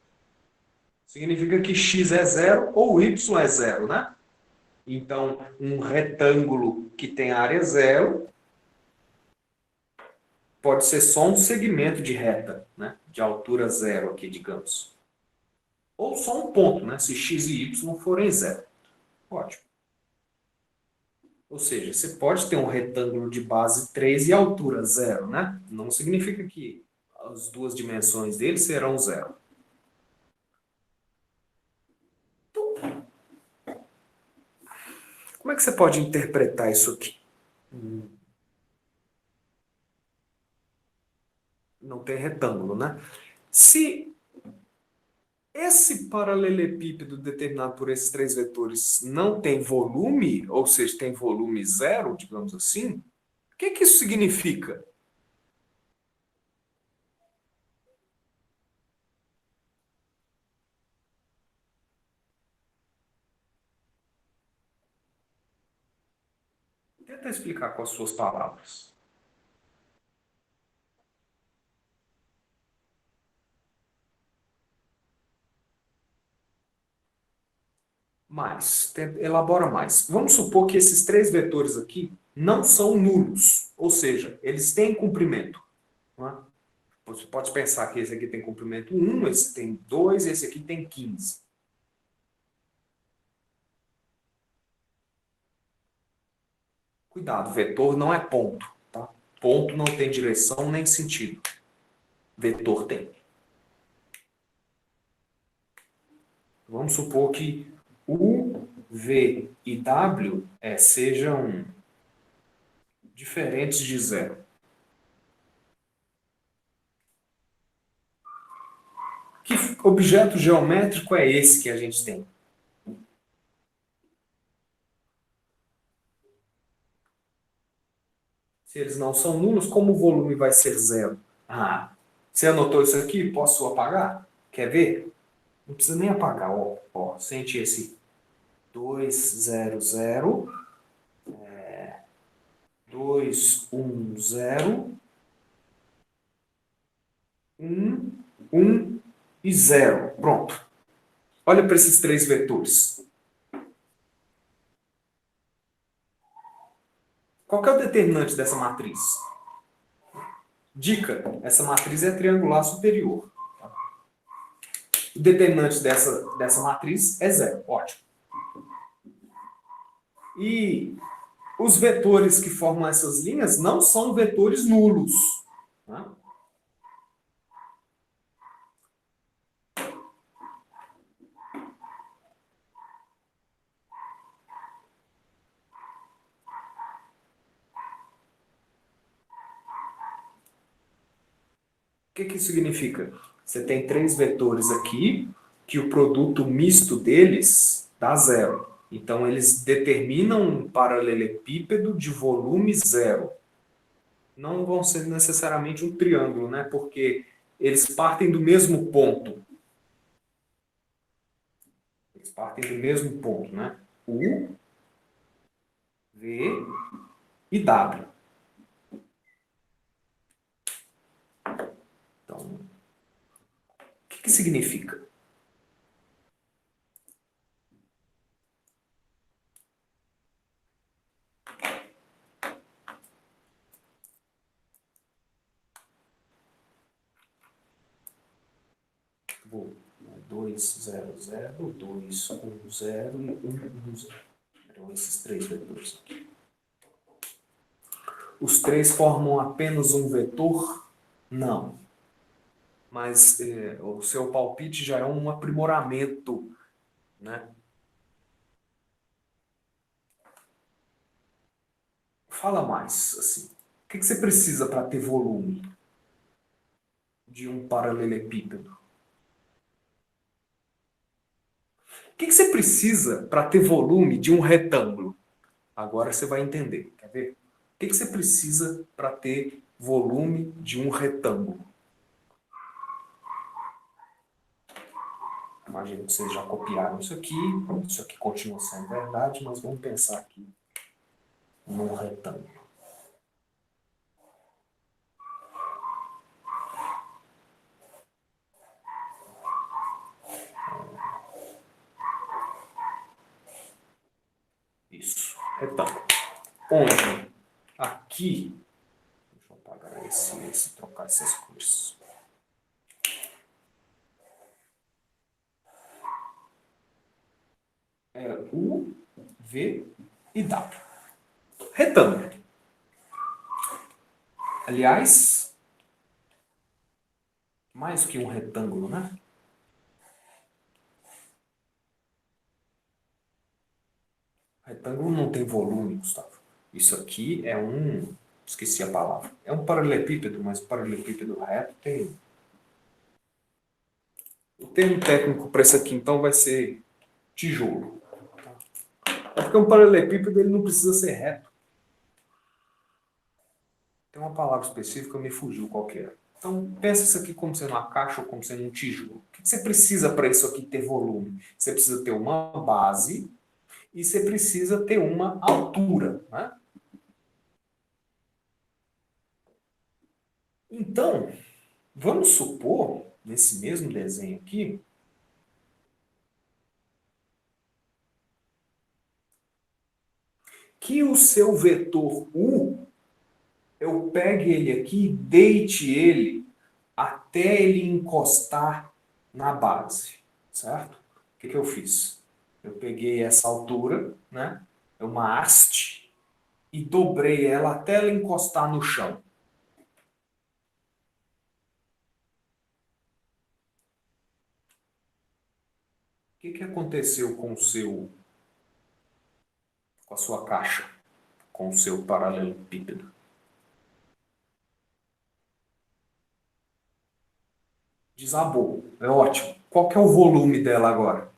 Speaker 1: significa que x é zero ou y é zero, né? Então, um retângulo que tem área zero pode ser só um segmento de reta, né? De altura zero aqui, digamos. Ou só um ponto, né? Se x e y forem zero. Ótimo. Ou seja, você pode ter um retângulo de base 3 e altura zero, né? Não significa que as duas dimensões dele serão zero. Como é que você pode interpretar isso aqui? Não tem retângulo, né? Se esse paralelepípedo determinado por esses três vetores não tem volume, ou seja, tem volume zero, digamos assim, o que isso significa? Tenta explicar com as suas palavras. Mais, elabora mais. Vamos supor que esses três vetores aqui não são nulos, ou seja, eles têm comprimento. Não é? Você pode pensar que esse aqui tem comprimento 1, esse tem 2, esse aqui tem 15. Cuidado, vetor não é ponto. Tá? Ponto não tem direção nem sentido. Vetor tem. Vamos supor que U, V e W sejam diferentes de zero. Que objeto geométrico é esse que a gente tem? Se eles não são nulos, como o volume vai ser zero? Ah, você anotou isso aqui? Posso apagar? Quer ver? Não precisa nem apagar. Ó, sente esse 200, 210, 1, 1 e 0. Pronto. Olha para esses três vetores. Qual que é o determinante dessa matriz? Dica, essa matriz é triangular superior. O determinante dessa matriz é zero. Ótimo. E os vetores que formam essas linhas não são vetores nulos. Né? que isso significa? Você tem 3 vetores aqui, que o produto misto deles dá 0. Então, eles determinam um paralelepípedo de volume 0. Não vão ser necessariamente um triângulo, né? Porque eles partem do mesmo ponto. Eles partem do mesmo ponto, né? U, V e W. Então, o que significa? Vou 2, 0, 0, 2, 1, 0 e 1, 1, 0. Então, esses 3 vetores aqui. Os 3 formam apenas um vetor? Não. Mas o seu palpite já é um aprimoramento, né? Fala mais, assim. O que você precisa para ter volume de um paralelepípedo? O que você precisa para ter volume de um retângulo? Agora você vai entender. Quer ver? O que você precisa para ter volume de um retângulo? Imagino que vocês já copiaram isso aqui continua sendo verdade, mas vamos pensar aqui num retângulo. Isso, retângulo. Onde? Aqui, deixa eu apagar esse trocar essas cores. É U, V e W. Retângulo. Aliás, mais que um retângulo, né? Retângulo não tem volume, Gustavo. Isso aqui é um... Esqueci a palavra. É um paralelepípedo, mas o paralelepípedo reto tem... O termo técnico para isso aqui, então, vai ser tijolo. É porque um paralelepípedo ele não precisa ser reto. Tem uma palavra específica, me fugiu qual que é. Então, pensa isso aqui como sendo uma caixa ou como sendo um tijolo. O que você precisa para isso aqui ter volume? Você precisa ter uma base e você precisa ter uma altura, né? Então, vamos supor, nesse mesmo desenho aqui, que o seu vetor U, eu pegue ele aqui, deite ele até ele encostar na base, certo? O que eu fiz? Eu peguei essa altura, né? É uma haste, e dobrei ela até ela encostar no chão. O que aconteceu com com a sua caixa, com o seu paralelepípedo? Desabou. É ótimo. Qual que é o volume dela agora?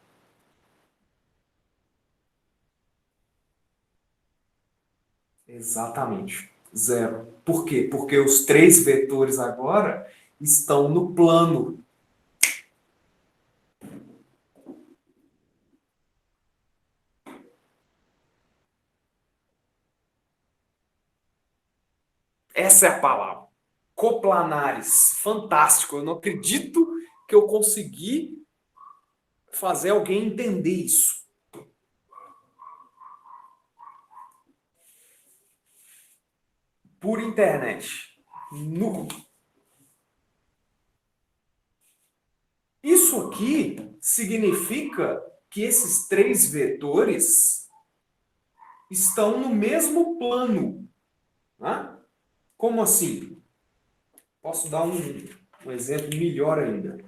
Speaker 1: Exatamente. 0. Por quê? Porque os 3 vetores agora estão no plano. Essa é a palavra. Coplanares. Fantástico. Eu não acredito que eu consegui fazer alguém entender isso. Por internet. No... Isso aqui significa que esses 3 vetores estão no mesmo plano. Né? Como assim? Posso dar um exemplo melhor ainda,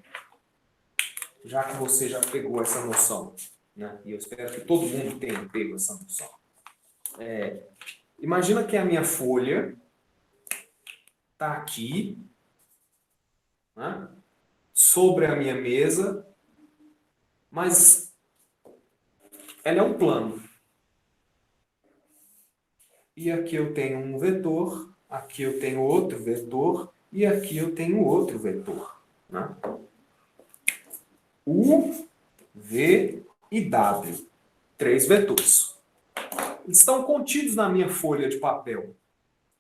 Speaker 1: já que você já pegou essa noção, né? E eu espero que todo mundo tenha pego essa noção. Imagina que a minha folha está aqui né, sobre a minha mesa, mas ela é um plano. E aqui eu tenho um vetor, aqui eu tenho outro vetor, e aqui eu tenho outro vetor. Né? U, V e W. 3 vetores. Estão contidos na minha folha de papel.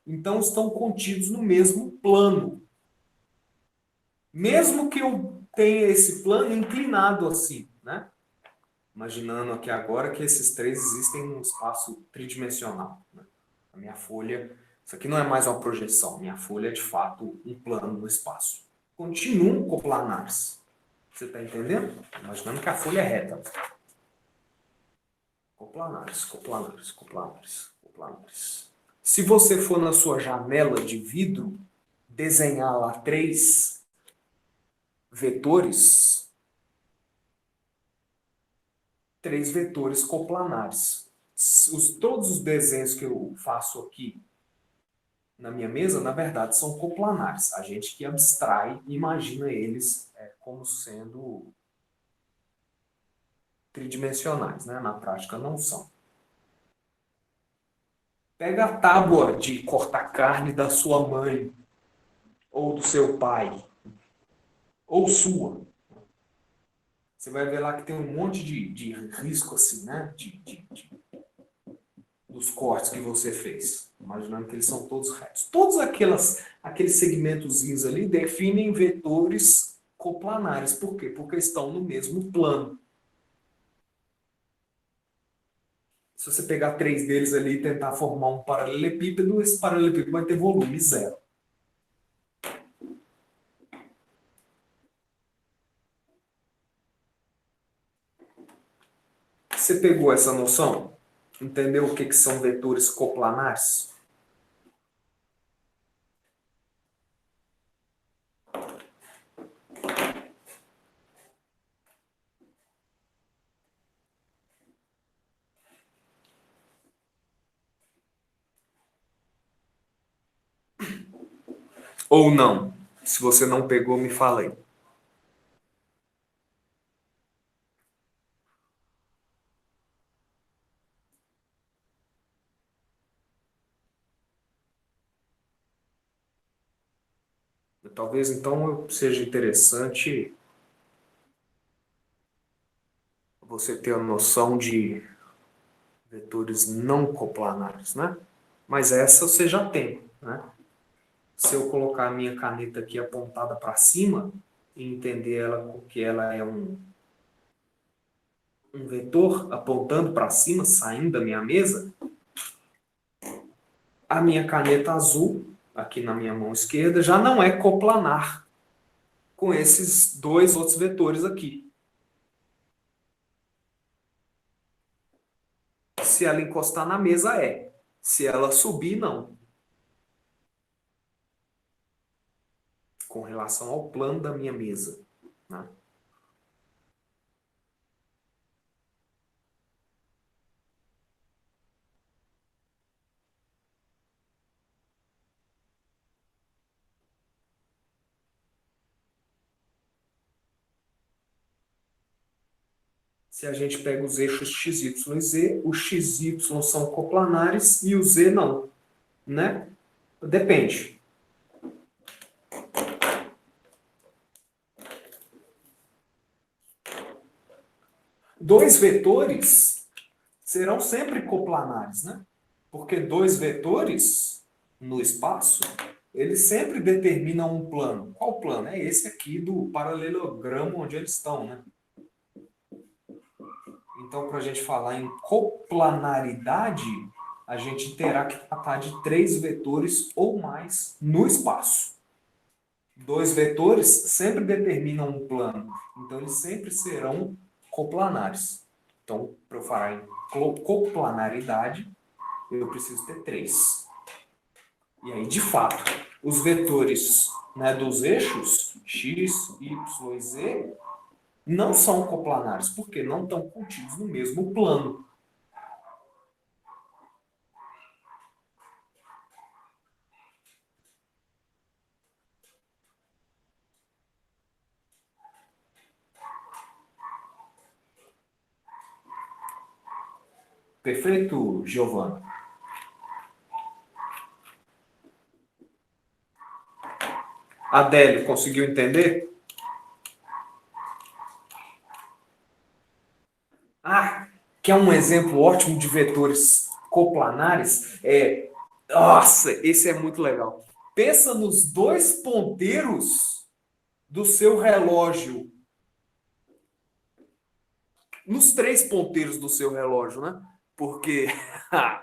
Speaker 1: Então, estão contidos no mesmo plano. Mesmo que eu tenha esse plano inclinado assim, né? Imaginando aqui agora que esses três existem em um espaço tridimensional. Né? A minha folha, isso aqui não é mais uma projeção, minha folha é de fato um plano no espaço. Continuam coplanares. Você está entendendo? Imaginando que a folha é reta. Coplanares, coplanares, coplanares, coplanares. Se você for na sua janela de vidro, desenhar lá 3 vetores, 3 vetores coplanares. Todos os desenhos que eu faço aqui na minha mesa, na verdade, são coplanares. A gente que abstrai e imagina eles como sendo tridimensionais, né? Na prática não são. Pega a tábua de cortar carne da sua mãe, ou do seu pai, ou sua. Você vai ver lá que tem um monte de risco assim, né? Dos cortes que você fez. Imaginando que eles são todos retos. Todos aqueles segmentozinhos ali definem vetores coplanares. Por quê? Porque estão no mesmo plano. Se você pegar 3 deles ali e tentar formar um paralelepípedo, esse paralelepípedo vai ter volume zero. Você pegou essa noção? Entendeu o que são vetores coplanares? Ou não? Se você não pegou, me fala aí. Talvez então seja interessante você ter a noção de vetores não coplanares, né? Mas essa você já tem, né? Se eu colocar a minha caneta aqui apontada para cima e entender ela que ela é um vetor apontando para cima, saindo da minha mesa, a minha caneta azul, aqui na minha mão esquerda, já não é coplanar com esses 2 outros vetores aqui. Se ela encostar na mesa, é. Se ela subir, não. Com relação ao plano da minha mesa. Né? Se a gente pega os eixos x, y e z, os x, y são coplanares e o z não. Né? Depende. Dois vetores serão sempre coplanares, né? Porque 2 vetores no espaço, eles sempre determinam um plano. Qual plano? É esse aqui do paralelogramo onde eles estão, né? Então, para a gente falar em coplanaridade, a gente terá que tratar de 3 vetores ou mais no espaço. 2 vetores sempre determinam um plano, então eles sempre serão coplanares. Então, para eu falar em coplanaridade, eu preciso ter 3. E aí, de fato, os vetores, né, dos eixos x, y e z não são coplanares, porque não estão contidos no mesmo plano. Perfeito, Giovana? Adélio, conseguiu entender? Ah, que é um exemplo ótimo de vetores coplanares? Nossa, esse é muito legal. Pensa nos dois ponteiros do seu relógio. Nos três ponteiros do seu relógio, né? Porque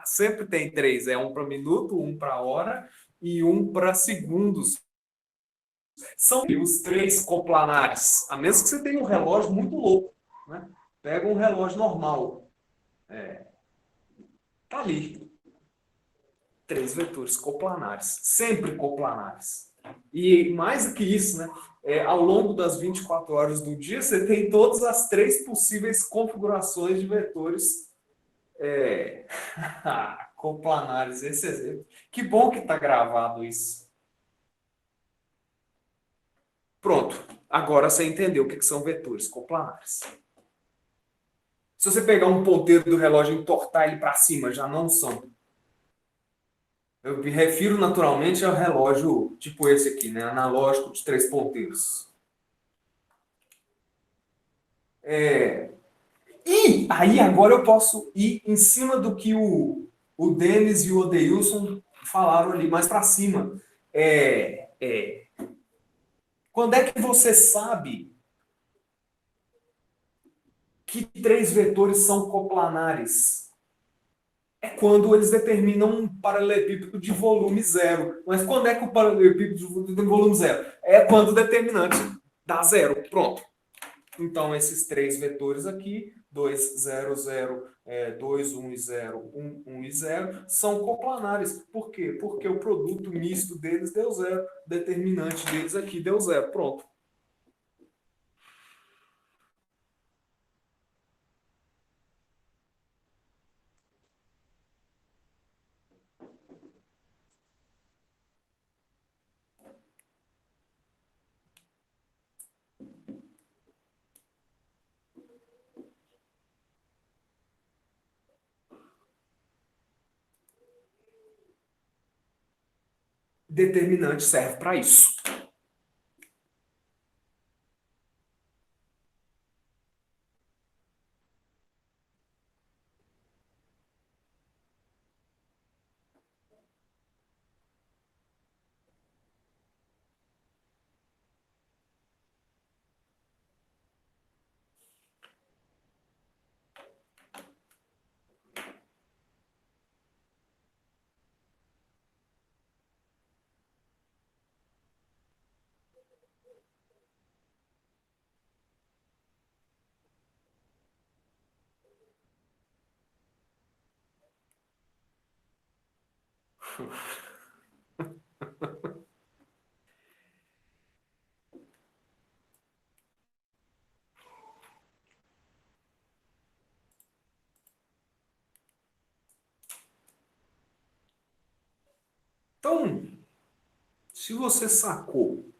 Speaker 1: sempre tem três. É um para minuto, um para hora e um para segundos. São os três coplanares. A menos que você tenha um relógio muito louco, né? Pega um relógio normal. Tá ali. Três vetores coplanares. Sempre coplanares. E mais do que isso, né? Ao longo das 24 horas do dia, você tem todas as três possíveis configurações de vetores coplanares. Esse exemplo. Que bom que está gravado isso. Pronto. Agora você entendeu o que são vetores coplanares. Se você pegar um ponteiro do relógio e entortar ele para cima, já não são. Eu me refiro naturalmente ao relógio tipo esse aqui, né? Analógico de três ponteiros. E aí agora eu posso ir em cima do que o Denis e o Odeilson falaram ali mais para cima. Quando é que você sabe que três vetores são coplanares? É quando eles determinam um paralelepípedo de volume zero. Mas quando é que o paralelepípedo de volume zero? É quando o determinante dá zero. Pronto. Então, esses três vetores aqui, 2, 0, 0, 2, 1 e 0, 1, 1 e 0, são coplanares. Por quê? Porque o produto misto deles deu zero, o determinante deles aqui deu zero. Pronto. Determinante serve para isso. Então, se você sacou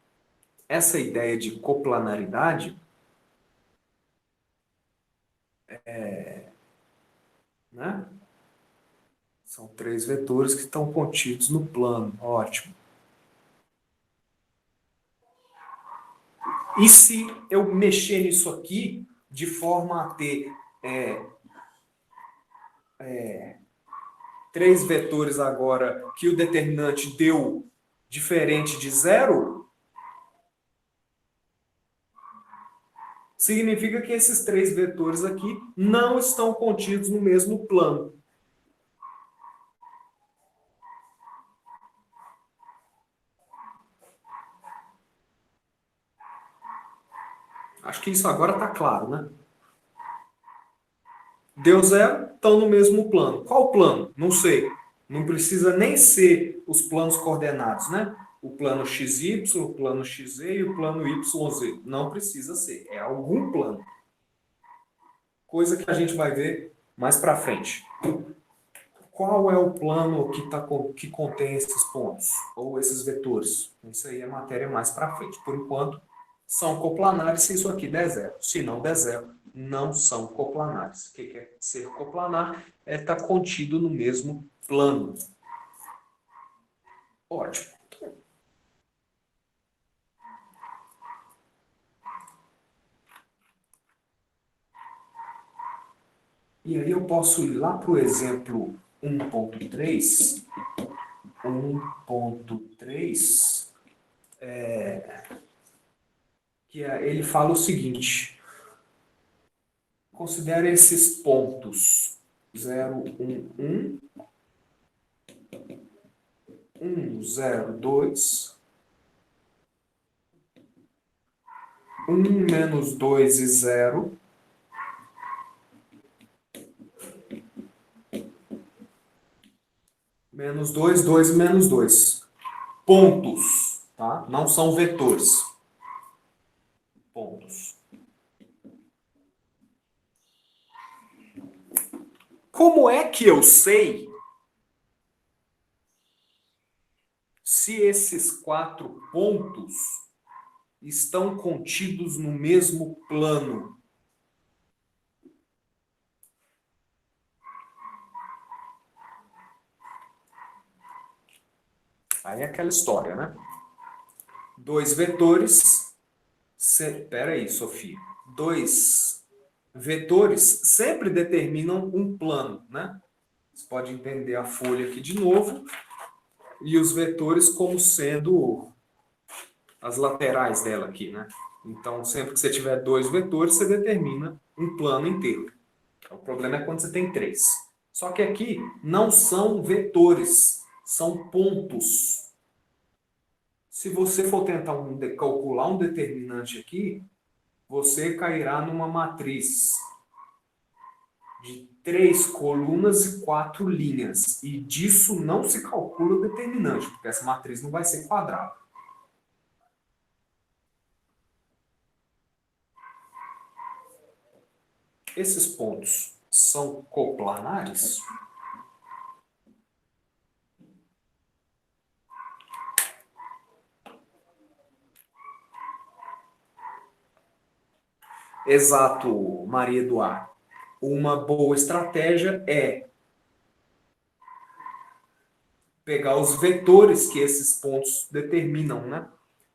Speaker 1: essa ideia de coplanaridade, né? São três vetores que estão contidos no plano. Ótimo. E se eu mexer nisso aqui de forma a ter três vetores agora que o determinante deu diferente de zero, significa que esses três vetores aqui não estão contidos no mesmo plano. Acho que isso agora está claro, né? Deu zero, estão no mesmo plano. Qual plano? Não sei. Não precisa nem ser os planos coordenados, né? O plano XY, o plano XZ e o plano YZ. Não precisa ser. É algum plano. Coisa que a gente vai ver mais para frente. Qual é o plano que contém esses pontos? Ou esses vetores? Isso aí é matéria mais para frente. Por enquanto, são coplanares se isso aqui der zero. Se não der zero, não são coplanares. O que é ser coplanar? É estar contido no mesmo plano. Ótimo. E aí eu posso ir lá para o exemplo 1.3. 1.3, ele fala o seguinte: considere esses pontos 0, 1, 1, 0, 2, 1 menos 2 e 0, menos 2, 2 menos 2. Pontos, tá? Não são vetores. Pontos. Como é que eu sei se esses 4 pontos estão contidos no mesmo plano? Aí é aquela história, né? 2 vetores. Espera aí, Sofia. 2 vetores sempre determinam um plano, né? Você pode entender a folha aqui de novo. E os vetores como sendo as laterais dela aqui, né? Então, sempre que você tiver 2 vetores, você determina um plano inteiro. O problema é quando você tem 3. Só que aqui não são vetores, são pontos. Se você for tentar calcular um determinante aqui, você cairá numa matriz de 3 colunas e 4 linhas. E disso não se calcula o determinante, porque essa matriz não vai ser quadrada. Esses pontos são coplanares? Exato, Maria Eduarda. Uma boa estratégia é pegar os vetores que esses pontos determinam, né?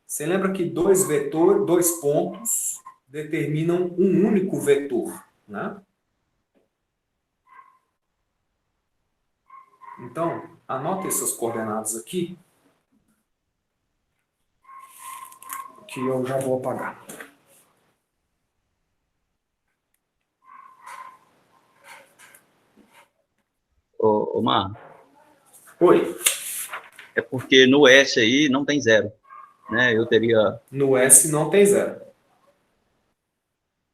Speaker 1: Você lembra que 2 pontos determinam um único vetor, né? Então, anota essas coordenadas aqui, que eu já vou apagar.
Speaker 3: Ô Mar,
Speaker 1: Oi.
Speaker 3: é porque no S aí não tem zero, né? Eu teria...
Speaker 1: No S não tem zero.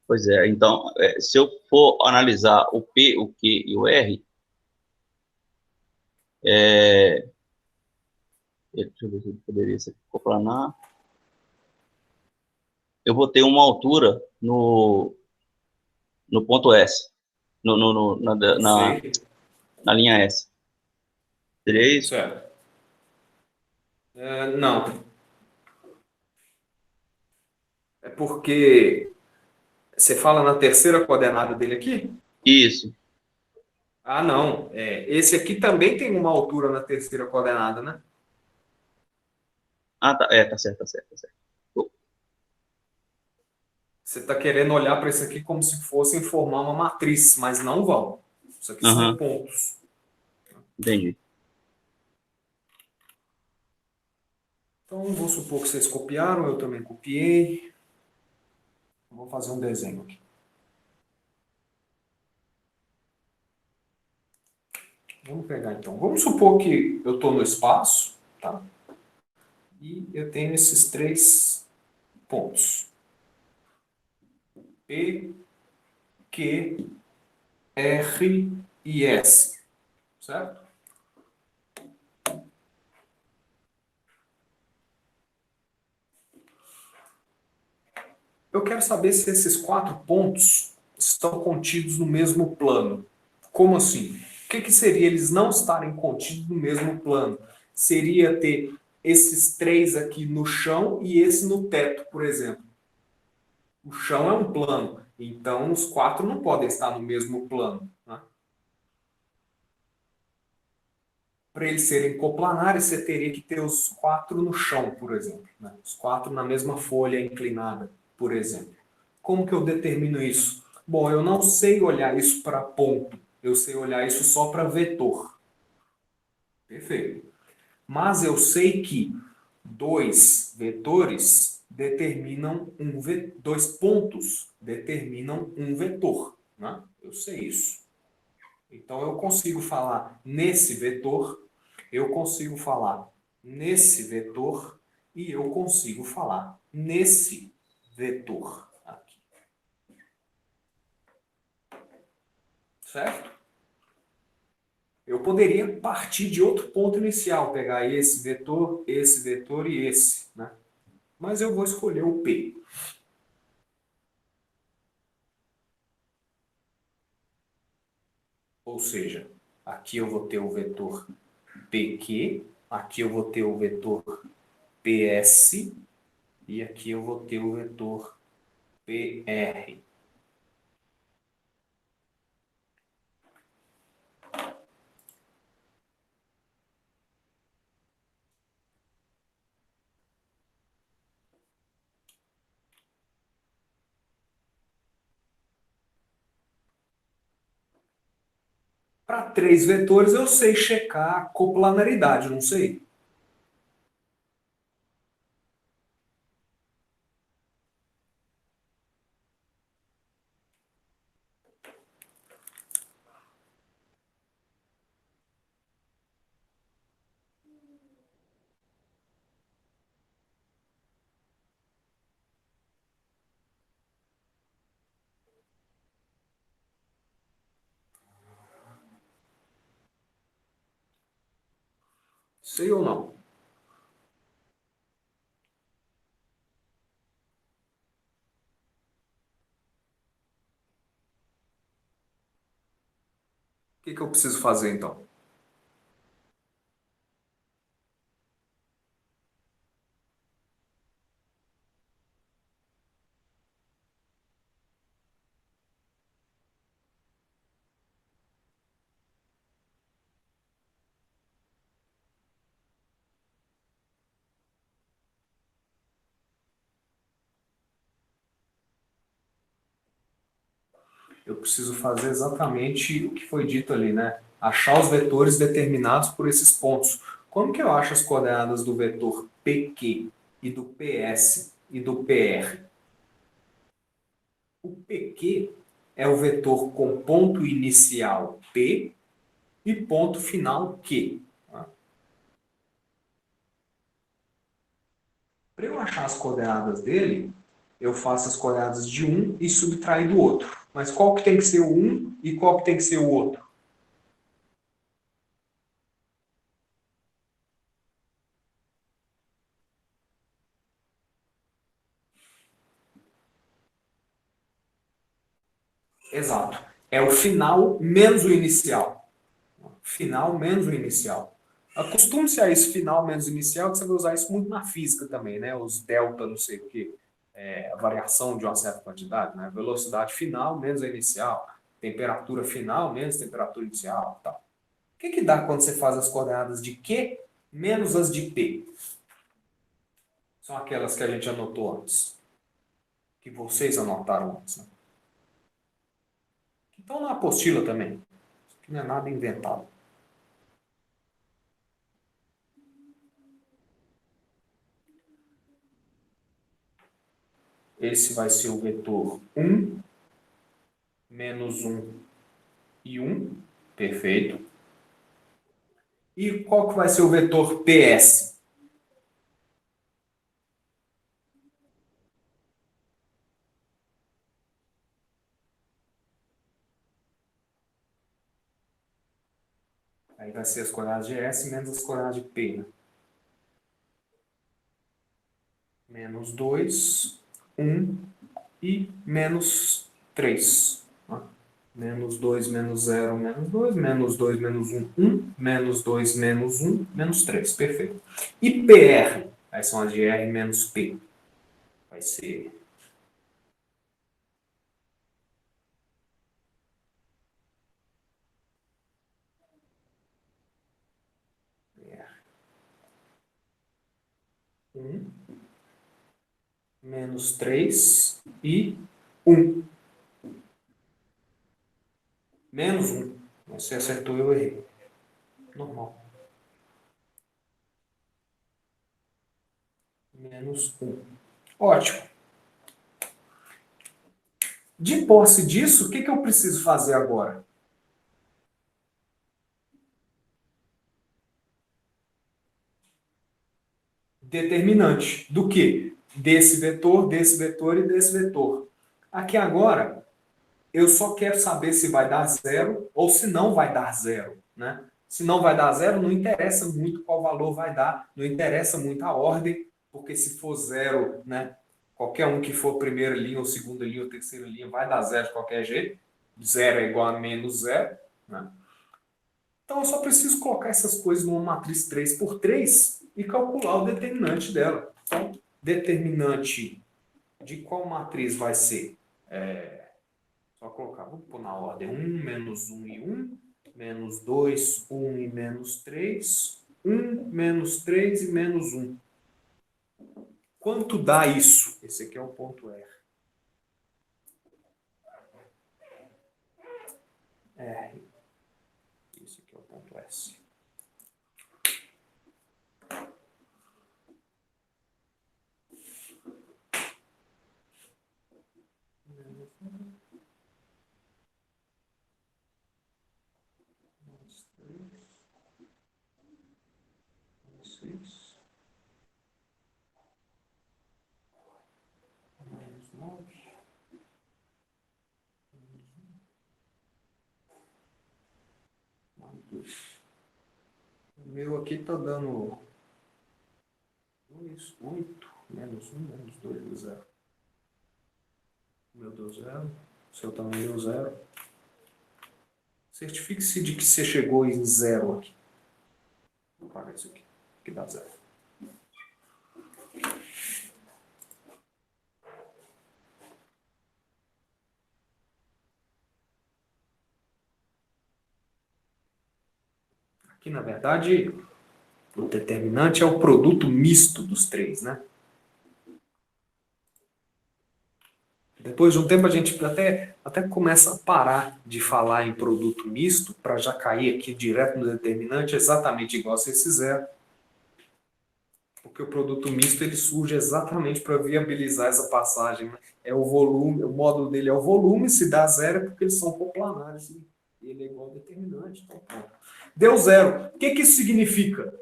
Speaker 3: Pois é, então, se eu for analisar o P, o Q e o R, deixa eu ver se eu poderia ser coplanar. Eu vou ter uma altura no ponto S,
Speaker 1: Sei.
Speaker 3: na linha S. Seria isso?
Speaker 1: Certo. Não. É porque você fala na terceira coordenada dele aqui?
Speaker 3: Isso.
Speaker 1: Ah, não. Esse aqui também tem uma altura na terceira coordenada, né?
Speaker 3: Ah, tá, tá certo, tá certo, tá certo.
Speaker 1: Você está querendo olhar para isso aqui como se fossem formar uma matriz, mas não vão. Isso aqui são pontos.
Speaker 3: Entendi.
Speaker 1: Então, vou supor que vocês copiaram, eu também copiei. Vou fazer um desenho aqui. Vamos pegar então. Vamos supor que eu estou no espaço, tá? E eu tenho esses 3 pontos. P, Q, R e S. Certo? Eu quero saber se esses 4 pontos estão contidos no mesmo plano. Como assim? O que seria eles não estarem contidos no mesmo plano? Seria ter esses 3 aqui no chão e esse no teto, por exemplo. O chão é um plano, então os 4 não podem estar no mesmo plano, né? Para eles serem coplanares, você teria que ter os 4 no chão, por exemplo, né? Os 4 na mesma folha inclinada, por exemplo. Como que eu determino isso? Bom, eu não sei olhar isso para ponto, eu sei olhar isso só para vetor. Perfeito. Mas eu sei que dois vetores determinam dois pontos determinam um vetor, né? Eu sei isso. Então eu consigo falar nesse vetor, eu consigo falar nesse vetor e eu consigo falar nesse vetor aqui. Certo? Eu poderia partir de outro ponto inicial, pegar esse vetor e esse, né? Mas eu vou escolher o P. Ou seja, aqui eu vou ter o vetor PQ, aqui eu vou ter o vetor PS e aqui eu vou ter o vetor PR. Para 3 vetores eu sei checar a coplanaridade, não sei? Sei ou não? O que eu preciso fazer então? Eu preciso fazer exatamente o que foi dito ali, né? Achar os vetores determinados por esses pontos. Como que eu acho as coordenadas do vetor PQ e do PS e do PR? O PQ é o vetor com ponto inicial P e ponto final Q. Para eu achar as coordenadas dele, eu faço as coordenadas de um e subtraio do outro. Mas qual que tem que ser o um e qual que tem que ser o outro? Exato. É o final menos o inicial. Final menos o inicial. Acostume-se a esse final menos o inicial, que você vai usar isso muito na física também, né? Os delta, não sei o quê. A variação de uma certa quantidade, né? Velocidade final menos a inicial. Temperatura final menos temperatura inicial. Tal. O que dá quando você faz as coordenadas de Q menos as de P? São aquelas que a gente anotou antes. Que vocês anotaram antes. Né? Que estão na apostila também. Isso aqui não é nada inventado. Esse vai ser o vetor 1, menos 1 e 1. Perfeito. E qual que vai ser o vetor PS? Aí vai ser as coordenadas de S menos as coordenadas de P. Né? Menos 2, 1 e menos 3. Menos 2, menos 0, menos 2, menos 2, menos 1, 1, menos 2, menos 1, menos 3. Perfeito. E PR? Aí são as de R menos P. Vai ser 1, menos 3 e 1. Menos 1. Você acertou, eu errei. Normal. Menos 1. Ótimo. De posse disso, o que eu preciso fazer agora? Determinante. Do quê? Desse vetor e desse vetor. Aqui agora, eu só quero saber se vai dar zero ou se não vai dar zero, né? Se não vai dar zero, não interessa muito qual valor vai dar, não interessa muito a ordem, porque se for zero, né? Qualquer um que for primeira linha, ou segunda linha, ou terceira linha, vai dar zero de qualquer jeito. Zero é igual a menos zero, né? Então eu só preciso colocar essas coisas numa matriz 3 por 3 e calcular o determinante dela. Então, determinante de qual matriz vai ser? Só colocar, vamos pôr na ordem 1, menos 1 e 1, menos 2, 1 e menos 3, 1, menos 3 e menos 1. Quanto dá isso? Esse aqui é o ponto R. R. Esse aqui é o ponto S. Menos 3, menos 6, menos 9, mais 2. O meu aqui está dando 2, 8, menos 1, menos 2, deu 0. O meu deu 0. O seu também deu 0. Certifique-se de que você chegou em 0 aqui. Vou apagar isso aqui, que dá 0. Aqui, na verdade, o determinante é o produto misto dos três, né? Depois de um tempo a gente até começa a parar de falar em produto misto para já cair aqui direto no determinante exatamente igual se esse zero. Porque o produto misto ele surge exatamente para viabilizar essa passagem, né? É o volume, o módulo dele é o volume, se dá zero é porque eles são coplanares. E ele é igual ao determinante. Então, pronto. Deu zero. O que isso significa?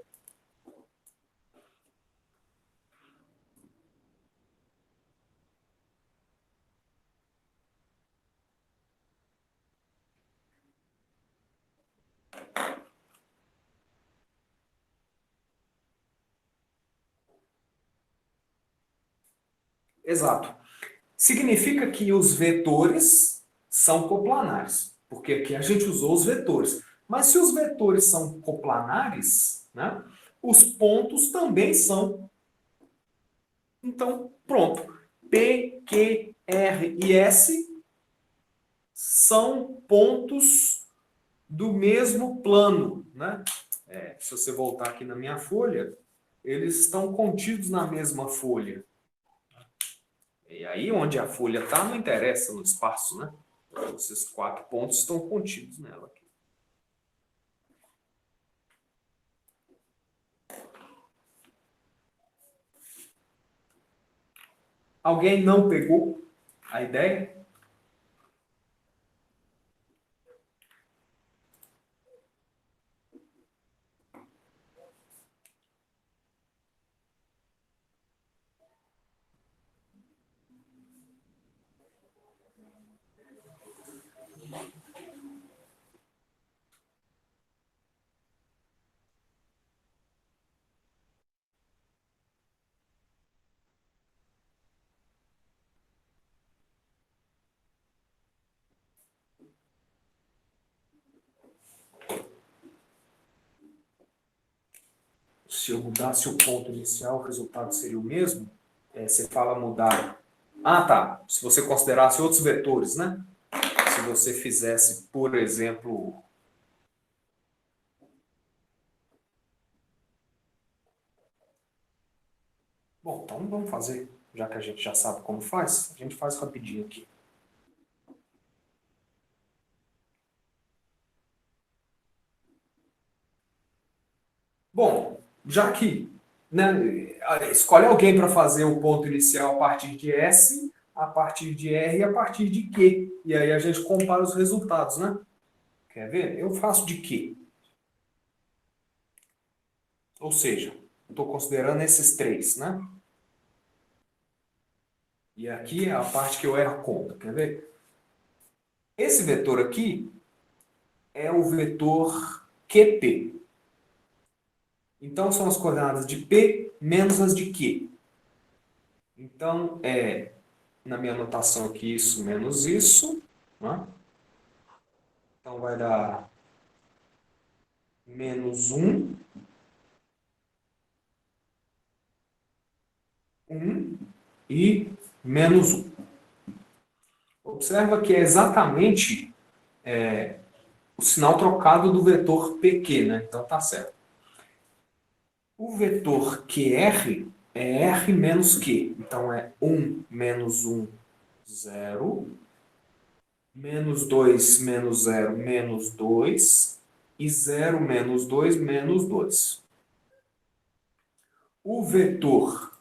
Speaker 1: Exato. Significa que os vetores são coplanares, porque aqui a gente usou os vetores. Mas se os vetores são coplanares, né, os pontos também são. Então, pronto. P, Q, R e S são pontos do mesmo plano, né? Se você voltar aqui na minha folha, eles estão contidos na mesma folha. E aí, onde a folha está, não interessa no espaço, né? Esses 4 pontos estão contidos nela aqui. Alguém não pegou a ideia? Se eu mudasse o ponto inicial, o resultado seria o mesmo? Você fala mudar. Ah, tá. Se você considerasse outros vetores, né? Se você fizesse, por exemplo, Então vamos fazer, já que a gente já sabe como faz, a gente faz rapidinho aqui. Bom, já que, né, escolhe alguém para fazer o ponto inicial a partir de S, a partir de R e a partir de Q. E aí a gente compara os resultados, né? Quer ver? Eu faço de Q. Ou seja, estou considerando esses três, né? E aqui é a parte que eu erro a conta. Quer ver? Esse vetor aqui é o vetor QP. Então, são as coordenadas de P menos as de Q. Então, na minha anotação aqui, isso menos isso. Né? Então, vai dar menos 1, 1 e menos 1. Observa que é exatamente o sinal trocado do vetor PQ, né? Então, tá certo. O vetor QR é R menos Q. Então, é 1 menos 1, 0. Menos 2 menos 0, menos 2. E 0 menos 2, menos 2. O vetor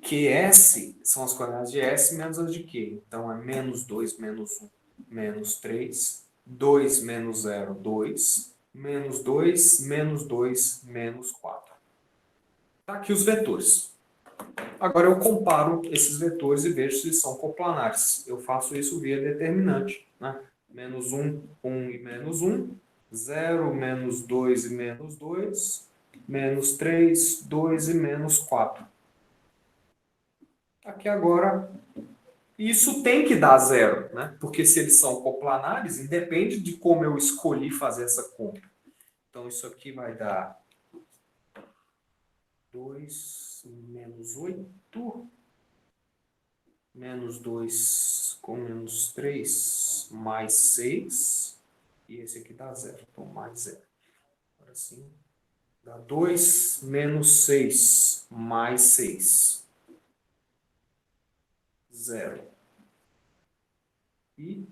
Speaker 1: QS são as coordenadas de S menos as de Q. Então, é menos 2, menos 1, menos 3. 2 menos 0, 2. Menos 2, menos 2, menos 4. Tá aqui os vetores. Agora eu comparo esses vetores e vejo se são coplanares. Eu faço isso via determinante. Né? Menos 1, 1 e menos 1. 0, menos 2 e menos 2. Menos 3, 2 e menos 4. Aqui agora, isso tem que dar zero. Né? Porque se eles são coplanares, independe de como eu escolhi fazer essa conta. Então isso aqui vai dar 2 menos 8. Menos 2 com menos 3, mais 6. E esse aqui dá zero. Então, mais zero. Agora sim. Dá 2 menos 6, mais 6. Zero. E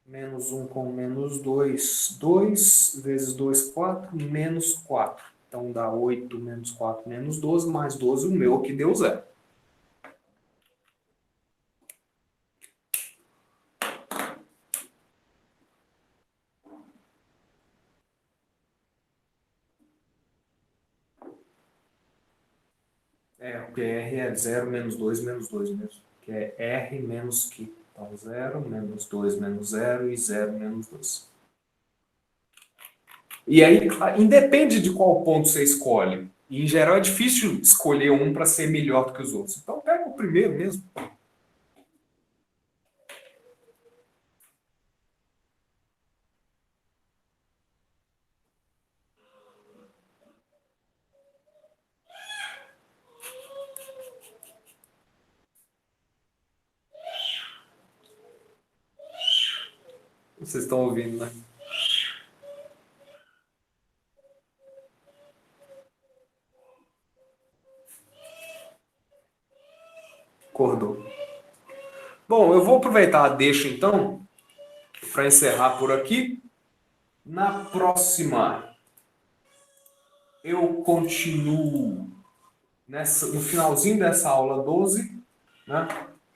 Speaker 1: menos 1 com menos 2, 2 vezes 2, 4, menos 4. Então, dá 8 menos 4, menos 12, mais 12, o meu aqui deu zero. O PR é 0 menos 2 menos 2 mesmo. Que é R menos Q. Então, 0 menos 2 menos 0 e 0 menos 2. E aí, independe de qual ponto você escolhe. E, em geral, é difícil escolher um para ser melhor do que os outros. Então, pega o primeiro mesmo. Vocês estão ouvindo, né? Acordou. Bom, eu vou aproveitar a deixa, então, para encerrar por aqui. Na próxima, eu continuo no finalzinho dessa aula 12, né?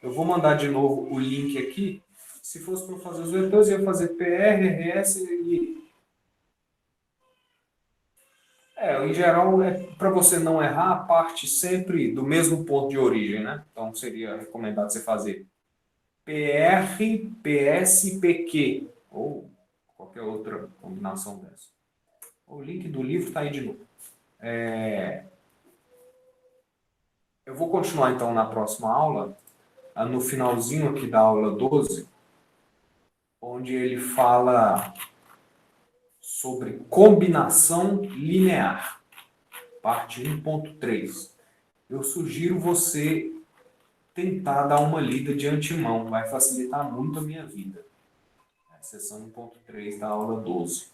Speaker 1: Eu vou mandar de novo o link aqui. Se fosse para fazer os vetores, eu ia fazer PR, RS e... em geral, é para você não errar, parte sempre do mesmo ponto de origem, né? Então, seria recomendado você fazer PR, PS e PQ, ou qualquer outra combinação dessa. O link do livro está aí de novo. Eu vou continuar, então, na próxima aula, no finalzinho aqui da aula 12, onde ele fala sobre combinação linear, parte 1.3. Eu sugiro você tentar dar uma lida de antemão, vai facilitar muito a minha vida. A seção 1.3 da aula 12.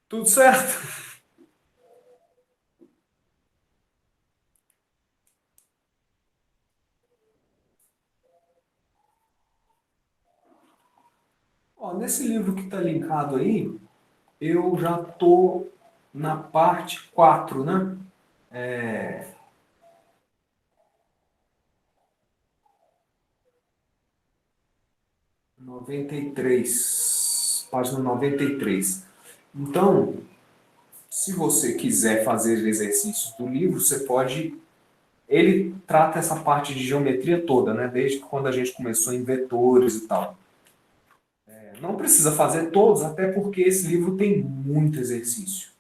Speaker 1: Tudo certo? Ó, nesse livro que está linkado aí, eu já estou na parte 4, né? 93, página 93. Então, se você quiser fazer exercícios do livro, você pode. Ele trata essa parte de geometria toda, né? Desde quando a gente começou em vetores e tal. Não precisa fazer todos, até porque esse livro tem muito exercício.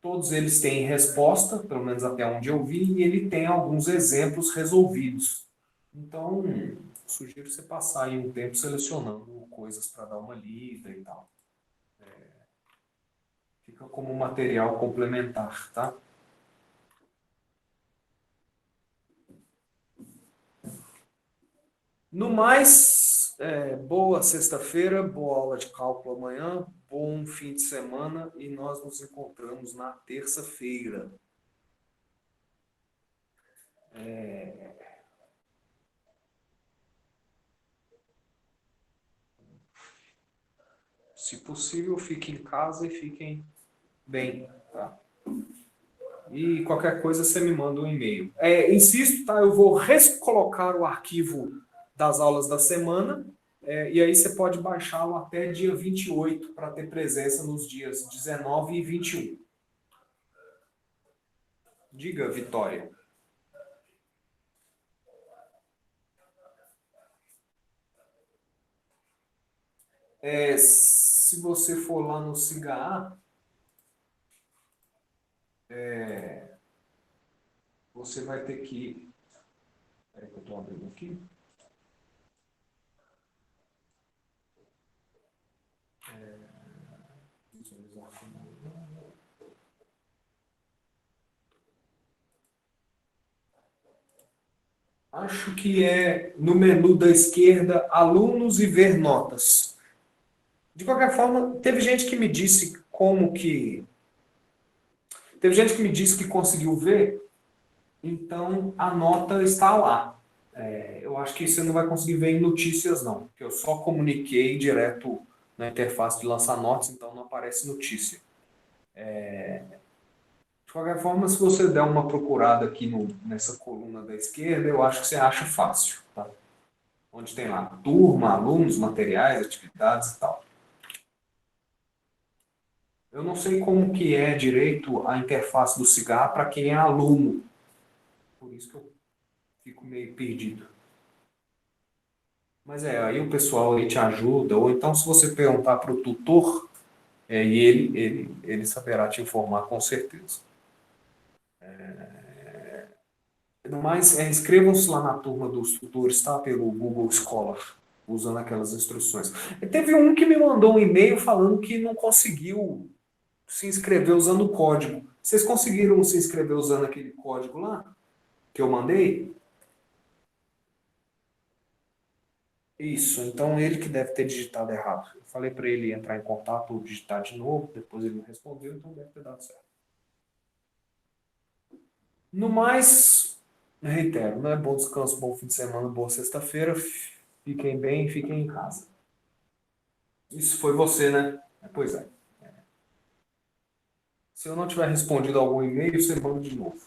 Speaker 1: Todos eles têm resposta, pelo menos até onde eu vi, e ele tem alguns exemplos resolvidos. Então, sugiro você passar aí um tempo selecionando coisas para dar uma lida e tal. Fica como material complementar, tá? No mais, boa sexta-feira, boa aula de cálculo amanhã, bom fim de semana e nós nos encontramos na terça-feira. Se possível, fiquem em casa e fiquem bem, tá? E qualquer coisa você me manda um e-mail. Insisto, tá? Eu vou recolocar o arquivo das aulas da semana, e aí você pode baixá-lo até dia 28 para ter presença nos dias 19 e 21. Diga, Vitória. Se você for lá no SIGA, você vai ter que... Espera que eu estou abrindo aqui. Visualizar como... Acho que é no menu da esquerda, alunos e ver notas. De qualquer forma, teve gente que me disse Teve gente que me disse que conseguiu ver, então a nota está lá. Eu acho que você não vai conseguir ver em notícias, não, porque eu só comuniquei direto na interface de lançar notas, então não aparece notícia. De qualquer forma, se você der uma procurada aqui nessa coluna da esquerda, eu acho que você acha fácil, tá? Onde tem lá turma, alunos, materiais, atividades e tal. Eu não sei como que é direito a interface do cigarro para quem é aluno. Por isso que eu fico meio perdido. Mas aí o pessoal aí te ajuda, ou então se você perguntar para o tutor, e ele saberá te informar com certeza. Mas inscrevam-se lá na turma dos tutores, tá? Pelo Google Scholar, usando aquelas instruções. E teve um que me mandou um e-mail falando que não conseguiu se inscrever usando o código. Vocês conseguiram se inscrever usando aquele código lá que eu mandei? Isso, então ele que deve ter digitado errado. Eu falei para ele entrar em contato ou digitar de novo, depois ele não respondeu, então deve ter dado certo. No mais, reitero, né? Bom descanso, bom fim de semana, boa sexta-feira. Fiquem bem, fiquem em casa. Isso foi você, né? Pois é. Se eu não tiver respondido algum e-mail, você manda de novo.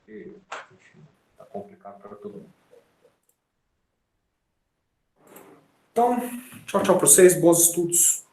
Speaker 1: Porque, enfim, tá complicado para todo mundo. Então, tchau, tchau para vocês, bons estudos.